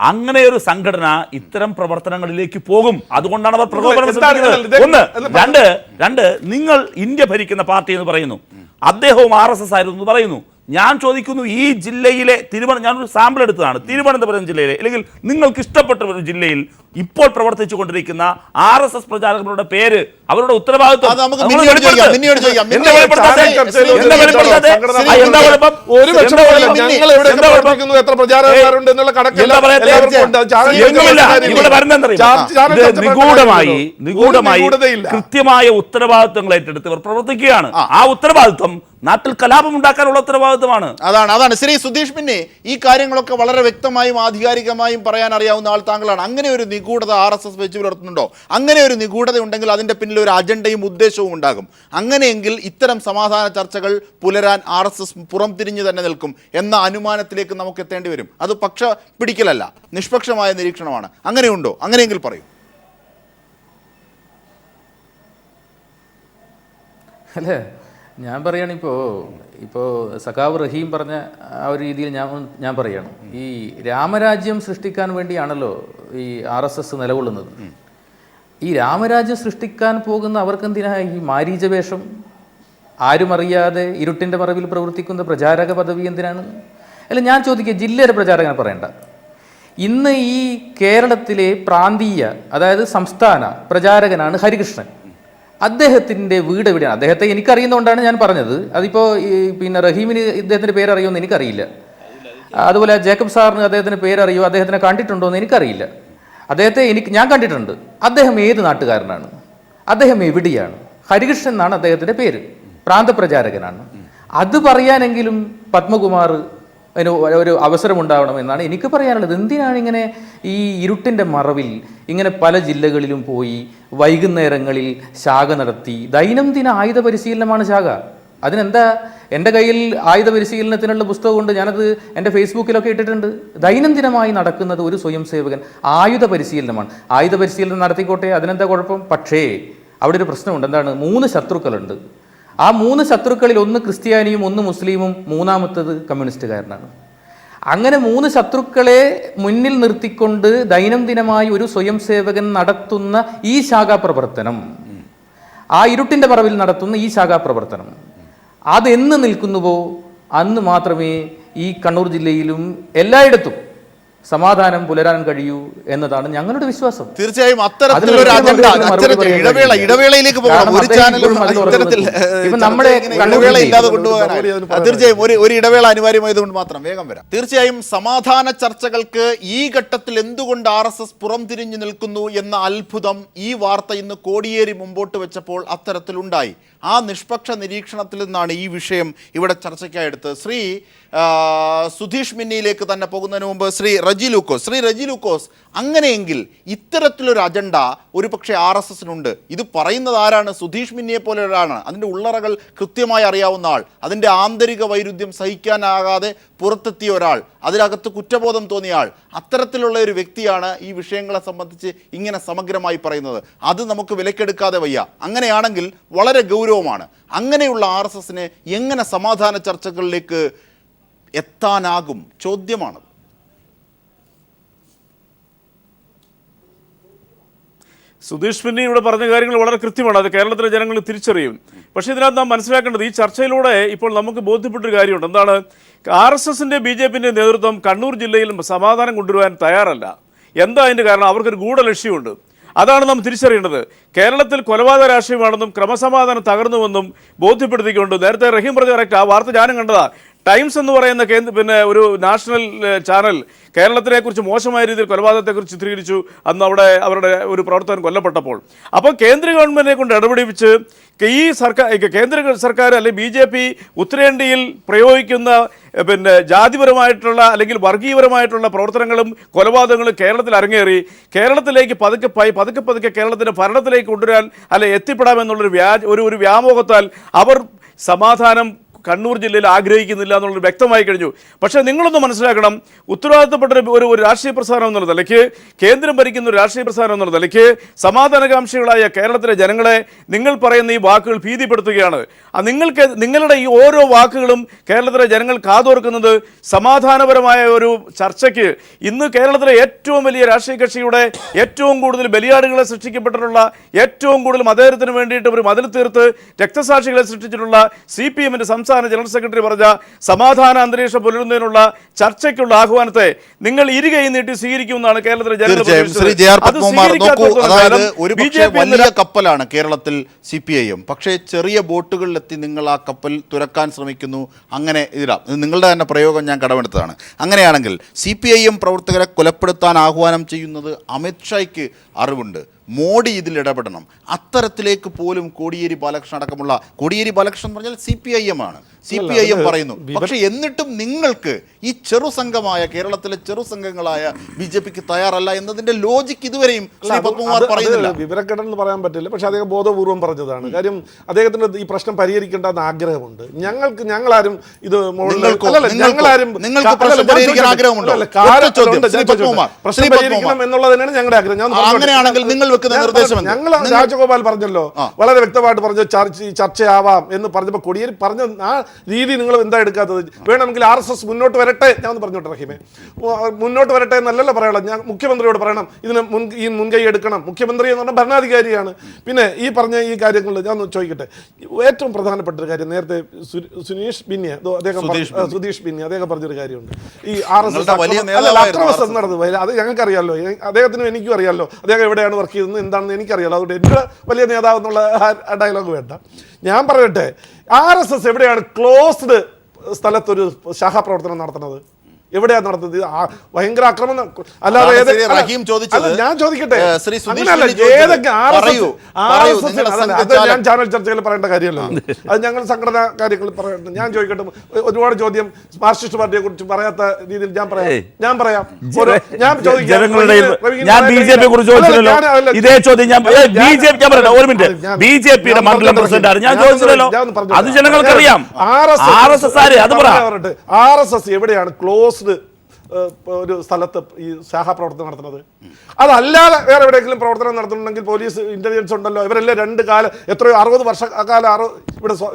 അങ്ങനെ ഒരു സംഘടന ഇത്തരം പ്രവർത്തനങ്ങളിലേക്ക് പോകും. അതുകൊണ്ടാണ് അവർ പ്രകോപനം ശ്രമിക്കുന്നത്. ഒന്ന്. രണ്ട്, നിങ്ങൾ ഇന്ത്യ ഭരിക്കുന്ന പാർട്ടി എന്ന് പറയുന്നു, അദ്ദേഹവും RSS ആയിരുന്നു എന്ന് പറയുന്നു. ഞാൻ ചോദിക്കുന്നു, ഈ ജില്ലയിലെ ഞാനൊരു സാമ്പിൾ എടുത്തതാണ്, തിരുവനന്തപുരം ജില്ലയിലെ അല്ലെങ്കിൽ നിങ്ങൾക്ക് ഇഷ്ടപ്പെട്ട ഒരു ജില്ലയിൽ ഇപ്പോൾ പ്രവർത്തിച്ചു കൊണ്ടിരിക്കുന്ന RSS പ്രചാരകരുടെ പേര്, അവരുടെ ഉത്തരവാദിത്വം നിഗൂഢമായി കൃത്യമായ ഉത്തരവാദിത്വങ്ങൾ ഏറ്റെടുത്ത് ഇവർ പ്രവർത്തിക്കുകയാണ്. ആ ഉത്തരവാദിത്വം നാട്ടിൽ കലാപം ഉണ്ടാക്കാനുള്ള ഉത്തരവാദിത്വമാണ്. അതാണ് ശ്രീ സുധീഷ്. പിന്നെ ഈ കാര്യങ്ങളൊക്കെ വളരെ വ്യക്തമായും ആധികാരികമായും പറയാൻ അറിയാവുന്ന ആൾ താങ്കളാണ്. അങ്ങനെ ഒരു നിഗൂഢത RSS വെച്ച് പുലർത്തുന്നുണ്ടോ? അങ്ങനെ ഒരു നിഗൂഢത ഉണ്ടെങ്കിൽ അതിൻ്റെ പിന്നിൽ ഒരു അജണ്ടയും ഉദ്ദേശവും ഉണ്ടാകും. അങ്ങനെയെങ്കിൽ ഇത്തരം സമാധാന ചർച്ചകൾ പുലരാൻ RSS പുറം തിരിഞ്ഞു തന്നെ നിൽക്കും എന്ന അനുമാനത്തിലേക്ക് നമുക്ക് എത്തേണ്ടി വരും. അത് പക്ഷ പിടിക്കലല്ല, നിഷ്പക്ഷമായ നിരീക്ഷണമാണ്. അങ്ങനെയുണ്ടോ? അങ്ങനെയെങ്കിൽ പറയൂ. അല്ലേ, ഞാൻ പറയുകയാണ് ഇപ്പോൾ സഖാവ് റഹീം പറഞ്ഞ ആ ഒരു രീതിയിൽ ഞാൻ പറയുകയാണ്, ഈ രാമരാജ്യം സൃഷ്ടിക്കാൻ വേണ്ടിയാണല്ലോ ഈ RSS നിലകൊള്ളുന്നത്. ഈ രാമരാജ്യം സൃഷ്ടിക്കാൻ പോകുന്ന അവർക്കെന്തിനാ ഈ മാരീചവേഷം? ആരും അറിയാതെ ഇരുട്ടിൻ്റെ മറവിൽ പ്രവർത്തിക്കുന്ന പ്രചാരക പദവി എന്തിനാണ്? അല്ല, ഞാൻ ചോദിക്കുക, ജില്ലയുടെ പ്രചാരകനെ പറയണ്ട. ഇന്ന് ഈ കേരളത്തിലെ പ്രാന്തീയ, അതായത് സംസ്ഥാന പ്രചാരകനാണ് ഹരികൃഷ്ണൻ. അദ്ദേഹത്തിൻ്റെ വീട് എവിടെയാണ്? അദ്ദേഹത്തെ എനിക്കറിയുന്നതുകൊണ്ടാണ് ഞാൻ പറഞ്ഞത്. അതിപ്പോൾ പിന്നെ റഹീമിന് ഇദ്ദേഹത്തിൻ്റെ പേരറിയുമെന്ന് എനിക്കറിയില്ല. അതുപോലെ ജേക്കബ് സാറിന് അദ്ദേഹത്തിൻ്റെ പേരറിയോ, അദ്ദേഹത്തിനെ കണ്ടിട്ടുണ്ടോ എന്ന് എനിക്കറിയില്ല. അദ്ദേഹത്തെ ഞാൻ കണ്ടിട്ടുണ്ട്. അദ്ദേഹം ഏത് നാട്ടുകാരനാണ്? അദ്ദേഹം എവിടെയാണ്? ഹരികൃഷ്ണൻ എന്നാണ് അദ്ദേഹത്തിൻ്റെ പേര്. പ്രാന്തപ്രചാരകനാണ്. അത് പറയാനെങ്കിലും പത്മകുമാർ അതിന് ഒരു അവസരമുണ്ടാവണം എന്നാണ് എനിക്ക് പറയാനുള്ളത്. എന്തിനാണ് ഇങ്ങനെ ഈ ഇരുട്ടിൻ്റെ മറവിൽ ഇങ്ങനെ പല ജില്ലകളിലും പോയി വൈകുന്നേരങ്ങളിൽ ശാഖ നടത്തി? ദൈനംദിന ആയുധ പരിശീലനമാണ് ശാഖ. അതിനെന്താ? എൻ്റെ കയ്യിൽ ആയുധ പരിശീലനത്തിനുള്ള പുസ്തകമുണ്ട്, ഞാനത് എൻ്റെ ഫേസ്ബുക്കിലൊക്കെ ഇട്ടിട്ടുണ്ട്. ദൈനംദിനമായി നടക്കുന്നത് ഒരു സ്വയം സേവകൻ ആയുധ പരിശീലനമാണ്. ആയുധ പരിശീലനം നടത്തിക്കോട്ടെ, അതിനെന്താ കുഴപ്പം? പക്ഷേ അവിടെ ഒരു പ്രശ്നമുണ്ട്. എന്താണ്? 3 ശത്രുക്കളുണ്ട്. ആ 3 ശത്രുക്കളിൽ ഒന്ന് ക്രിസ്ത്യാനിയും ഒന്ന് മുസ്ലിമും മൂന്നാമത്തത് കമ്മ്യൂണിസ്റ്റുകാരനാണ്. അങ്ങനെ 3 ശത്രുക്കളെ മുന്നിൽ നിർത്തിക്കൊണ്ട് ദൈനംദിനമായി ഒരു സ്വയം സേവകൻ നടത്തുന്ന ഈ ശാഖാപ്രവർത്തനം, ആ ഇരുട്ടിൻ്റെ മറവിൽ നടത്തുന്ന ഈ ശാഖാപ്രവർത്തനം, അതെന്ന് നിൽക്കുന്നുവോ അന്ന് മാത്രമേ ഈ കണ്ണൂർ ജില്ലയിലും എല്ലായിടത്തും സമാധാനം പുലരാൻ കഴിയൂ എന്നതാണ് ഞങ്ങളുടെ വിശ്വാസം. തീർച്ചയായും അത്തരത്തിലൊരു അജണ്ട, ഇടവേളയിലേക്ക് പോകണം. ഒരു ചാനലും ഇടവേളയില്ലാതെ കൊണ്ടുപോകാൻ തീർച്ചയായും ഒരു ഇടവേള അനിവാര്യമായതുകൊണ്ട് മാത്രം വേഗം വരാം. തീർച്ചയായും സമാധാന ചർച്ചകൾക്ക് ഈ ഘട്ടത്തിൽ എന്തുകൊണ്ട് RSS പുറം തിരിഞ്ഞു നിൽക്കുന്നു എന്ന അത്ഭുതം ഈ വാർത്ത ഇന്ന് കോടിയേരി മുമ്പോട്ട് വെച്ചപ്പോൾ അത്തരത്തിലുണ്ടായി. ആ നിഷ്പക്ഷ നിരീക്ഷണത്തിൽ നിന്നാണ് ഈ വിഷയം ഇവിടെ ചർച്ചയ്ക്കായി എടുത്തത്. ശ്രീ സുധീഷ് മിന്നിയിലേക്ക് തന്നെ പോകുന്നതിന് മുമ്പ് ശ്രീ റജി ലൂക്കോസ്, അങ്ങനെയെങ്കിൽ ഇത്തരത്തിലൊരു അജണ്ട ഒരു പക്ഷേ RSSനുണ്ട്. ഇത് പറയുന്നത് ആരാണ്? സുധീഷ് മിന്നിയെ പോലെ ഒരാളാണ്. അതിൻ്റെ ഉള്ളറകൾ കൃത്യമായി അറിയാവുന്ന ആൾ, അതിൻ്റെ ആന്തരിക വൈരുദ്ധ്യം സഹിക്കാനാകാതെ പുറത്തെത്തിയ ഒരാൾ, അതിനകത്ത് കുറ്റബോധം തോന്നിയ ആൾ, അത്തരത്തിലുള്ള ഒരു വ്യക്തിയാണ് ഈ വിഷയങ്ങളെ സംബന്ധിച്ച് ഇങ്ങനെ സമഗ്രമായി പറയുന്നത്. അത് നമുക്ക് വിലക്കെടുക്കാതെ വയ്യ. അങ്ങനെയാണെങ്കിൽ വളരെ ഗൗരവമാണ്. അങ്ങനെയുള്ള RSSന് എങ്ങനെ സമാധാന ചർച്ചകളിലേക്ക് എത്താനാകും? ചോദ്യമാണ്. സുധീഷ് മിന്നി ഇവിടെ പറഞ്ഞ കാര്യങ്ങൾ വളരെ കൃത്യമാണ്. അത് കേരളത്തിലെ ജനങ്ങൾ തിരിച്ചറിയും. പക്ഷേ ഇതിനകത്ത് നാം മനസ്സിലാക്കേണ്ടത്, ഈ ചർച്ചയിലൂടെ ഇപ്പോൾ നമുക്ക് ബോധ്യപ്പെട്ടൊരു കാര്യമുണ്ട്. എന്താണ്? RSSൻ്റെ BJPൻ്റെ നേതൃത്വം കണ്ണൂർ ജില്ലയിൽ സമാധാനം കൊണ്ടുവരുവാൻ തയ്യാറല്ല. എന്താ അതിൻ്റെ കാരണം? അവർക്കൊരു ഗൂഢലക്ഷ്യമുണ്ട്. അതാണ് നാം തിരിച്ചറിയേണ്ടത്. കേരളത്തിൽ കൊലപാതക രാഷ്ട്രീയമാണെന്നും ക്രമസമാധാനം തകർന്നുവെന്നും ബോധ്യപ്പെടുത്തിക്കൊണ്ട്, നേരത്തെ റഹീം പറഞ്ഞ കറക്റ്റ്, ആ വാർത്ത ഞാനും കണ്ടതാ. ടൈംസ് എന്ന് പറയുന്ന ഒരു നാഷണൽ ചാനൽ കേരളത്തിനെക്കുറിച്ച് മോശമായ രീതിയിൽ കൊലപാതകത്തെക്കുറിച്ച് ചിത്രീകരിച്ചു അന്ന് അവിടെ അവരുടെ ഒരു പ്രവർത്തകൻ കൊല്ലപ്പെട്ടപ്പോൾ. അപ്പോൾ കേന്ദ്ര ഗവൺമെൻറ്റിനെ കൊണ്ട് ഇടപെടിപ്പിച്ച് ഈ കേന്ദ്ര സർക്കാർ അല്ലെങ്കിൽ BJP ഉത്തരേന്ത്യയിൽ പ്രയോഗിക്കുന്ന ജാതിപരമായിട്ടുള്ള അല്ലെങ്കിൽ വർഗീയപരമായിട്ടുള്ള പ്രവർത്തനങ്ങളും കൊലപാതകങ്ങളും കേരളത്തിൽ അരങ്ങേറി കേരളത്തിലേക്ക് പതുക്കെ കേരളത്തിൻ്റെ ഭരണത്തിലേക്ക് കൊണ്ടുവരാൻ എത്തിപ്പെടാമെന്നുള്ളൊരു ഒരു വ്യാമോഹത്താൽ അവർ സമാധാനം കണ്ണൂർ ജില്ലയിൽ ആഗ്രഹിക്കുന്നില്ല എന്നുള്ളത് വ്യക്തമായി കഴിഞ്ഞു. പക്ഷേ നിങ്ങളൊന്ന് മനസ്സിലാക്കണം, ഉത്തരവാദിത്തപ്പെട്ട ഒരു രാഷ്ട്രീയ പ്രസ്ഥാനം എന്നുള്ള നിലയ്ക്ക്, കേന്ദ്രം ഭരിക്കുന്ന ഒരു രാഷ്ട്രീയ പ്രസ്ഥാനം എന്നുള്ള നിലയ്ക്ക് സമാധാനകാംക്ഷികളായ കേരളത്തിലെ ജനങ്ങളെ നിങ്ങൾ പറയുന്ന ഈ വാക്കുകൾ ഭീതിപ്പെടുത്തുകയാണ്. നിങ്ങളുടെ ഈ ഓരോ വാക്കുകളും കേരളത്തിലെ ജനങ്ങൾ കാതോർക്കുന്നത് സമാധാനപരമായ ഒരു ചർച്ചയ്ക്ക്. ഇന്ന് കേരളത്തിലെ ഏറ്റവും വലിയ രാഷ്ട്രീയ കക്ഷിയുടെ ഏറ്റവും കൂടുതൽ ബലിയാടുകളെ സൃഷ്ടിക്കപ്പെട്ടിട്ടുള്ള, ഏറ്റവും കൂടുതൽ മതേതരത്തിന് വേണ്ടിയിട്ട് ഒരു മതിൽ തീർത്ത് രക്തസാക്ഷികളെ സൃഷ്ടിച്ചിട്ടുള്ള CPMൻ്റെ സംസ്ഥാന ജനറൽ സെക്രട്ടറി പറഞ്ഞ സമാധാന അന്തരീക്ഷം പുലരുന്നതിനുള്ള ചർച്ചയ്ക്കുള്ള ആഹ്വാനത്തെ നിങ്ങൾ ഇരുകൈ നീട്ടി സ്വീകരിക്കുമെന്നാണ് കേരളത്തിലെ ജനങ്ങൾ. വലിയ കപ്പലാണ് കേരളത്തിൽ CPIM, പക്ഷേ ചെറിയ ബോട്ടുകളിലെത്തി നിങ്ങൾ ആ കപ്പൽ തുരക്കാൻ ശ്രമിക്കുന്നു. അങ്ങനെ നിങ്ങളുടെ തന്നെ പ്രയോഗം ഞാൻ കടമെടുത്തതാണ്. അങ്ങനെയാണെങ്കിൽ CPIM പ്രവർത്തകരെ കൊലപ്പെടുത്താൻ ആഹ്വാനം ചെയ്യുന്നത് അമിത്ഷായ്ക്ക് അറിവുണ്ട്. മോഡി ഇതിൽ ഇടപെടണം. അത്തരത്തിലേക്ക് പോലും കോടിയേരി ബാലകൃഷ്ണൻ അടക്കമുള്ള, കോടിയേരി ബാലകൃഷ്ണൻ എന്ന് പറഞ്ഞാൽ CPIM ആണ്, CPIM പറയുന്നു. പക്ഷെ എന്നിട്ടും നിങ്ങൾക്ക് ഈ ചെറുസംഘമായ കേരളത്തിലെ ചെറുസംഘങ്ങളായ BJPക്ക് തയ്യാറല്ല എന്നതിന്റെ ലോജിക്ക് ഇതുവരെയും ശ്രീ പത്മകുമാർ പറയുന്നില്ല. വിവരക്കേടെന്ന് പറയാൻ പറ്റില്ല, പക്ഷെ അദ്ദേഹം ബോധപൂർവ്വം പറഞ്ഞതാണ്. കാര്യം അദ്ദേഹത്തിന് ഈ പ്രശ്നം പരിഹരിക്കേണ്ടെന്ന് ആഗ്രഹമുണ്ട്. ഞങ്ങളാരും ഇത് നിങ്ങൾക്ക് പ്രശ്നം പരിഹരിക്കാൻ ആഗ്രഹമുണ്ടോ? പ്രശ്നം പരിഹരിക്കണം എന്നുള്ളതിനാണ് ഞങ്ങളുടെ ആഗ്രഹം. അങ്ങനെയാണെങ്കിൽ നിങ്ങൾ വെക്കുന്ന നിർദ്ദേശം ഞങ്ങൾ രാജഗോപാൽ പറഞ്ഞല്ലോ, വളരെ വ്യക്തമായിട്ട് പറഞ്ഞു ചർച്ചയാവാം എന്ന് പറഞ്ഞപ്പോൾ കോടിയേരി പറഞ്ഞ ആ രീതി നിങ്ങൾ എന്താ എടുക്കാത്തത്? വേണമെങ്കിൽ RSS മുന്നോട്ട് വരട്ടെ, ഞാൻ ഒന്ന് പറഞ്ഞോട്ടെ റഹീമെ, മുന്നോട്ട് വരട്ടെ എന്നല്ലല്ലോ പറയാനുള്ളത്. ഞാൻ മുഖ്യമന്ത്രിയോട് പറയണം ഇതിന് മുൻകൈ എടുക്കണം. മുഖ്യമന്ത്രി എന്ന് പറഞ്ഞാൽ ഭരണാധികാരിയാണ്. പിന്നെ ഈ പറഞ്ഞ ഈ കാര്യങ്ങളിൽ ഞാൻ ചോദിക്കട്ടെ, ഏറ്റവും പ്രധാനപ്പെട്ട ഒരു കാര്യം നേരത്തെ സുധീഷ് ബിന്യ അദ്ദേഹം പറഞ്ഞൊരു കാര്യമുണ്ട്. ഈ RSS അക്രമം നടന്നു, അത് ഞങ്ങൾക്കറിയാമല്ലോ, അദ്ദേഹത്തിനും എനിക്കും അറിയാമല്ലോ, അദ്ദേഹം എവിടെയാണ് വർക്ക് ചെയ്തത് എന്താണെന്ന് എനിക്കറിയാമല്ലോ. അതുകൊണ്ട് എൻ്റെ വലിയ നേതാവ് എന്നുള്ള ഡയലോഗ് വേണ്ട. ഞാൻ പറയട്ടെ, RSS എവിടെയാണ് ക്ലോസ്ഡ് സ്ഥലത്തൊരു ശാഖാപ്രവർത്തനം നടത്തുന്നത്? എവിടെയാണ് നടത്തുന്നത്? ഭയങ്കര ആക്രമണം അല്ലാതെ ഞാൻ ചോദിക്കട്ടെ, ഞാൻ ചാനൽ ചർച്ചയിൽ പറയേണ്ട കാര്യമല്ലോ, അത് ഞങ്ങൾ സംഘടനാ കാര്യങ്ങൾ പറയട്ടെ. ഞാൻ ചോദിക്കട്ടെ, ഒരുപാട് ചോദ്യം മാർക്സിസ്റ്റ് പാർട്ടിയെ കുറിച്ച് പറയാത്ത രീതിയിൽ ഞാൻ പറയാം. RSS എവിടെയാണ് ക്ലോസ് ഒരു സ്ഥലത്ത് ഈ ശാഖാപ്രവർത്തനം നടത്തുന്നത്? അതല്ലാതെ വേറെ എവിടെയെങ്കിലും പ്രവർത്തനം നടത്തുന്നുണ്ടെങ്കിൽ പോലീസ് ഇന്റലിജൻസ് ഉണ്ടല്ലോ. ഇവരെല്ലാം എത്രയോ 60 വർഷക്കാലം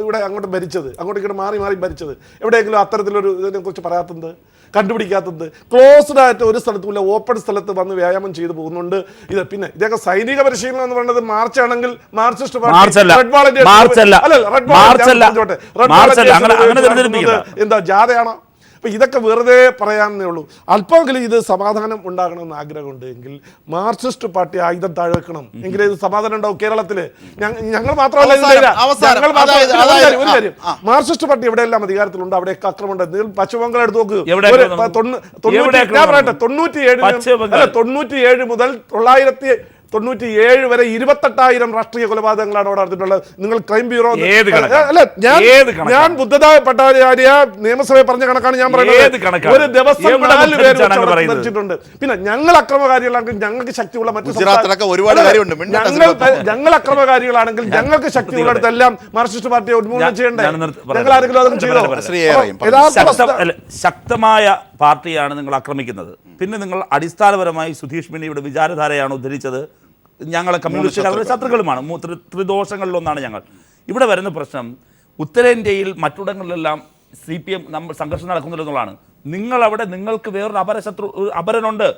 ഇവിടെ അങ്ങോട്ട് ഭരിച്ചത്, അങ്ങോട്ട് ഇങ്ങോട്ട് മാറി മാറി ഭരിച്ചത്. എവിടെയെങ്കിലും അത്തരത്തിലൊരു ഇതിനെ കുറിച്ച് പറയാത്തത്, കണ്ടുപിടിക്കാത്തത്? ക്ലോസ്ഡ് ആയിട്ട് ഒരു സ്ഥലത്തുമില്ല, ഓപ്പൺ സ്ഥലത്ത് വന്ന് വ്യായാമം ചെയ്തു പോകുന്നുണ്ട്. ഇത് പിന്നെ ഇതൊക്കെ സൈനിക പരിശീലനം എന്ന് പറയുന്നത് മാർച്ച് ആണെങ്കിൽ മാർക്സിസ്റ്റ് എന്താ ജാഥയാണോ? അപ്പോൾ ഇതൊക്കെ വെറുതെ പറയാനേ ഉള്ളൂ. അല്പമെങ്കിലും ഇത് സമാധാനം ഉണ്ടാകണമെന്ന് ആഗ്രഹമുണ്ട് എങ്കിൽ മാർക്സിസ്റ്റ് പാർട്ടി ആയുധം താഴെ വെക്കണം, എങ്കിലേ ഇത് സമാധാനം ഉണ്ടാവും കേരളത്തിൽ. ഞങ്ങൾ മാത്രമല്ല, ഒരു കാര്യം, മാർക്സിസ്റ്റ് പാർട്ടി എവിടെയെല്ലാം അധികാരത്തിലുണ്ട് അവിടെയൊക്കെ ആക്രമണം. പശ്ചിമ ബംഗാൾ എടുത്ത് നോക്ക്, 97 മുതൽ 1997 വരെ 28,000 രാഷ്ട്രീയ കൊലപാതകങ്ങളാണ് അവിടെ നടത്തിയിട്ടുള്ളത്. നിങ്ങൾ ക്രൈം ബ്യൂറോ അല്ല, ഞാൻ ബുദ്ധദേവ് ഭട്ടാചാര്യ നിയമസഭയെ പറഞ്ഞ കണക്കാണ് ഞാൻ പറയുന്നത്. ഒരു ദിവസം 4 പേര് മരിച്ചിട്ടുണ്ട്. പിന്നെ ഞങ്ങൾ അക്രമകാരികളാണെങ്കിൽ ഞങ്ങൾക്ക് ശക്തിയുള്ള മറ്റു ഞങ്ങൾ അക്രമകാരികളാണെങ്കിൽ ഞങ്ങൾക്ക് ശക്തിയുള്ളിടത്തെല്ലാം മാർക്സിസ്റ്റ് പാർട്ടിയെ ഉന്മൂലനം ചെയ്യണ്ടേ? ഞങ്ങൾ ആരെങ്കിലും അതും ചെയ്തോ? ശക്തമായ പാർട്ടിയാണ് നിങ്ങൾ ആക്രമിക്കുന്നത്. പിന്നെ നിങ്ങൾ അടിസ്ഥാനപരമായി സുധീഷ് ബിന്നിയുടെ വിചാരധാരയാണ് ഉദ്ധരിച്ചത്. ഞങ്ങളെ കമ്മ്യൂണിസ്റ്റുകാരുടെ ശത്രുക്കളുമാണ്, ത്രിദോഷങ്ങളിലൊന്നാണ് ഞങ്ങൾ. ഇവിടെ വരുന്ന പ്രശ്നം, ഉത്തരേന്ത്യയിൽ മറ്റിടങ്ങളിലെല്ലാം CPM സംഘർഷം നടക്കുന്നില്ലെന്നുള്ളതാണ്. നിങ്ങളവിടെ നിങ്ങൾക്ക് വേറൊരു അപരനുണ്ട്,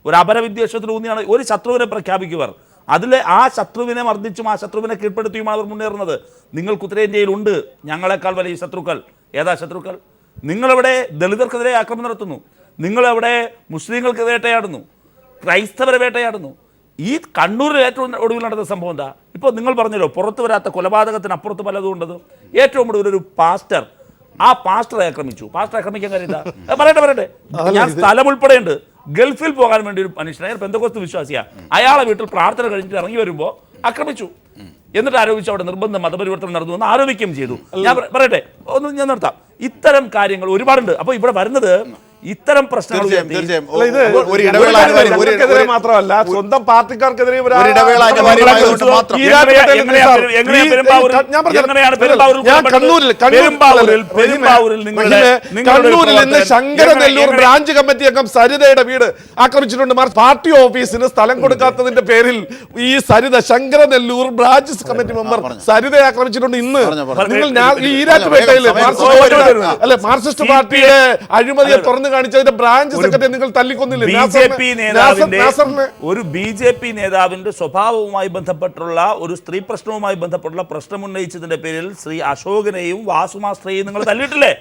ഒരു അപരവിദ്വേഷത്തിലൂന്നിയാണ് ഒരു ശത്രുവിനെ പ്രഖ്യാപിക്കുവർ. അതിലെ ആ ശത്രുവിനെ മർദ്ദിച്ചും ആ ശത്രുവിനെ കീഴ്പ്പെടുത്തിയുമാണ് അവർ മുന്നേറുന്നത്. നിങ്ങൾക്ക് ഉത്തരേന്ത്യയിലുണ്ട് ഞങ്ങളെക്കാൾ വലിയ ശത്രുക്കൾ. ഏതാ ശത്രുക്കൾ? നിങ്ങളവിടെ ദളിതർക്കെതിരെ ആക്രമണം നടത്തുന്നു, നിങ്ങളവിടെ മുസ്ലിങ്ങൾക്കെതിരെ വേട്ടയാടുന്നു, ക്രൈസ്തവരെ വേട്ടയാടുന്നു. ഈ കണ്ണൂരിൽ ഏറ്റവും ഒടുവിൽ നടന്ന സംഭവം എന്താ? ഇപ്പോൾ നിങ്ങൾ പറഞ്ഞല്ലോ, പുറത്തു വരാത്ത കൊലപാതകത്തിന് അപ്പുറത്ത് പലതും ഉണ്ടത്. ഏറ്റവും ഒടുവിലൊരു പാസ്റ്റർ, ആ പാസ്റ്ററെ ആക്രമിച്ചു. പാസ്റ്റർ ആക്രമിക്കാൻ കാര്യമില്ല, പറയട്ടെ. ഞാൻ സ്ഥലം ഉൾപ്പെടെയുണ്ട്. ഗൾഫിൽ പോകാൻ വേണ്ടി ഒരു മനുഷ്യനായ പെന്തക്കോസ്ത് വിശ്വാസിയാണ്, അയാളെ വീട്ടിൽ പ്രാർത്ഥന കഴിഞ്ഞിട്ട് ഇറങ്ങി വരുമ്പോൾ ആക്രമിച്ചു. എന്നിട്ട് ആരോപിച്ചു അവിടെ നിർബന്ധ മതപരിവർത്തനം നടന്നു എന്ന് ആരോപിക്കുകയും ചെയ്തു. ഞാൻ പറയട്ടെ, ഒന്ന് ഞാൻ നിർത്താം. ഇത്തരം കാര്യങ്ങൾ ഒരുപാടുണ്ട്. അപ്പോൾ ഇവിടെ വരുന്നത് ഇത്തരം പ്രശ്നങ്ങൾ മാത്രമല്ല, സ്വന്തം പാർട്ടിക്കാർക്കെതിരെ കണ്ണൂരിൽ നിന്ന് ശങ്കരനെല്ലൂർ ബ്രാഞ്ച് കമ്മിറ്റി അംഗം സരിതയുടെ വീട് ആക്രമിച്ചിട്ടുണ്ട്. പാർട്ടി ഓഫീസിന് സ്ഥലം കൊടുക്കാത്തതിന്റെ പേരിൽ ഈ Saritha, Sankaranellur branch committee member സരിതയെ ആക്രമിച്ചിട്ടുണ്ട്. ഇന്ന് നിങ്ങൾ ഈരാറ്റുപേട്ടയില് മാർക്സിസ്റ്റ് പാർട്ടിയുടെ അഴിമതിയെ തുറന്നു കാണിച്ചതിന്റെ ബ്രാഞ്ച് സെക്രട്ടറി നിങ്ങൾ തല്ലിക്കൊന്നില്ലേ? ഒരു BJP നേതാവിന്റെ സ്വഭാവവുമായി ബന്ധപ്പെട്ടുള്ള ഒരു സ്ത്രീ പ്രശ്നവുമായി ബന്ധപ്പെട്ടുള്ള പ്രശ്നം ഉന്നയിച്ചതിന്റെ പേരിൽ ശ്രീ അശോകനെയും വാസുമാസ്ത്രയെയും നിങ്ങൾ തല്ലിയിട്ടില്ലേ?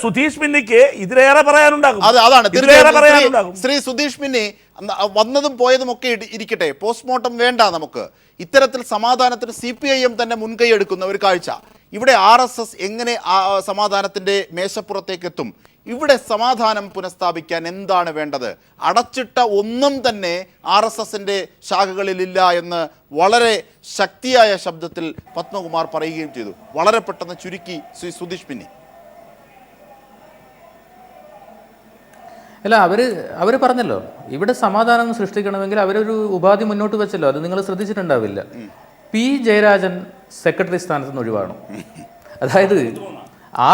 സുധീഷ് ബിന്നിക്ക് ഇതിലേറെ പറയാനുണ്ടാകും. ശ്രീ സുധീഷ് ബിന്നി വന്നതും പോയതും ഒക്കെ ഇരിക്കട്ടെ, പോസ്റ്റ്മോർട്ടം വേണ്ട നമുക്ക്. ഇത്തരത്തിൽ സമാധാനത്തിന് CPIM തന്നെ മുൻകൈ എടുക്കുന്ന ഒരു കാഴ്ച, ഇവിടെ RSS എങ്ങനെ സമാധാനത്തിൻ്റെ മേശപ്പുറത്തേക്ക് എത്തും? ഇവിടെ സമാധാനം പുനഃസ്ഥാപിക്കാൻ എന്താണ് വേണ്ടത്? അടച്ചിട്ട ഒന്നും തന്നെ RSSന്റെ ശാഖകളിലില്ല എന്ന് വളരെ ശക്തിയായ ശബ്ദത്തിൽ പത്മകുമാർ പറയുകയും ചെയ്തു. വളരെ പെട്ടെന്ന് ചുരുക്കി ശ്രീ സുധീഷ് പിന്നി. അല്ല, അവർ പറഞ്ഞല്ലോ, ഇവിടെ സമാധാനം സൃഷ്ടിക്കണമെങ്കിൽ അവരൊരു ഉപാധി മുന്നോട്ട് വെച്ചല്ലോ. അത് നിങ്ങൾ ശ്രദ്ധിച്ചിട്ടുണ്ടാവില്ല. പി ജയരാജൻ സെക്രട്ടറി സ്ഥാനത്ത് നിന്ന് ഒഴിവാകണം. അതായത്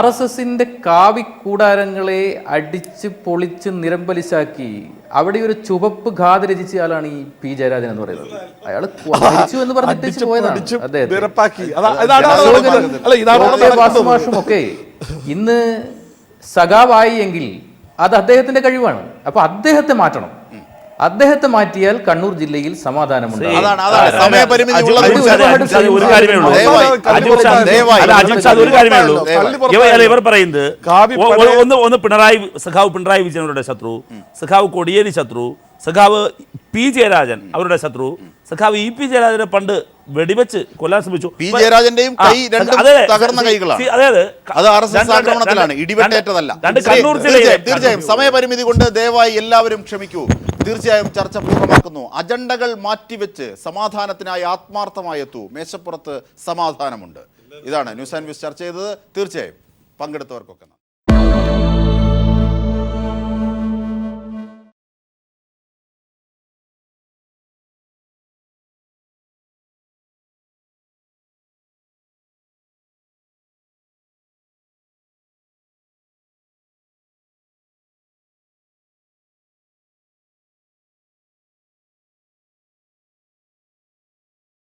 RSSന്റെ കാവിക്കൂടാരങ്ങളെ അടിച്ച് പൊളിച്ച് നിരമ്പലിശാക്കി അവിടെ ഒരു ചുവപ്പ് ഗാഥ രചിച്ച ആളാണ് ഈ പി ജയരാജൻ എന്ന് പറയുന്നത്. അയാൾ മരിച്ചു എന്ന് പറഞ്ഞിട്ട് പോയതാണ് അദ്ദേഹം. ഒക്കെ ഇന്ന് സഖാവായി എങ്കിൽ അത് അദ്ദേഹത്തിന്റെ കഴിവാണ്. അപ്പൊ അദ്ദേഹത്തെ മാറ്റണം. അദ്ദേഹത്തെ മാറ്റിയാൽ കണ്ണൂർ ജില്ലയിൽ സമാധാനമുണ്ട്. ഇവർ പറയുന്നത് സഖാവ് പിണറായി വിജയനുടെ ശത്രു, സഖാവ് കോടിയേരി ശത്രു, സഖാവ് പി ജയരാജൻ അവരുടെ ശത്രു, സഖാവ് ഇ.പി. ജയരാജനെ പണ്ട് വെടിവെച്ച് കൊല്ലാൻ ശ്രമിച്ചു. പി ജയരാജന്റെയും കൈ രണ്ടും തകർന്ന കൈകളാണ്. അത് RSS ആക്രമണത്തിലാണ്, ഇടിവെട്ടേറ്റതല്ല. തീർച്ചയായും സമയപരിമിതി കൊണ്ട് ദയവായി എല്ലാവരും ക്ഷമിക്കൂ. തീർച്ചയായും ചർച്ച പൂർണ്ണമാക്കുന്നു. അജണ്ടകൾ മാറ്റിവെച്ച് സമാധാനത്തിനായി ആത്മാർത്ഥമായി എത്തൂ. മേശപ്പുറത്ത് സമാധാനമുണ്ട്. ഇതാണ് ന്യൂസ് ആൻഡ് വ്യൂസ് ചർച്ച ചെയ്തത്. തീർച്ചയായും പങ്കെടുത്തവർക്കൊക്കെ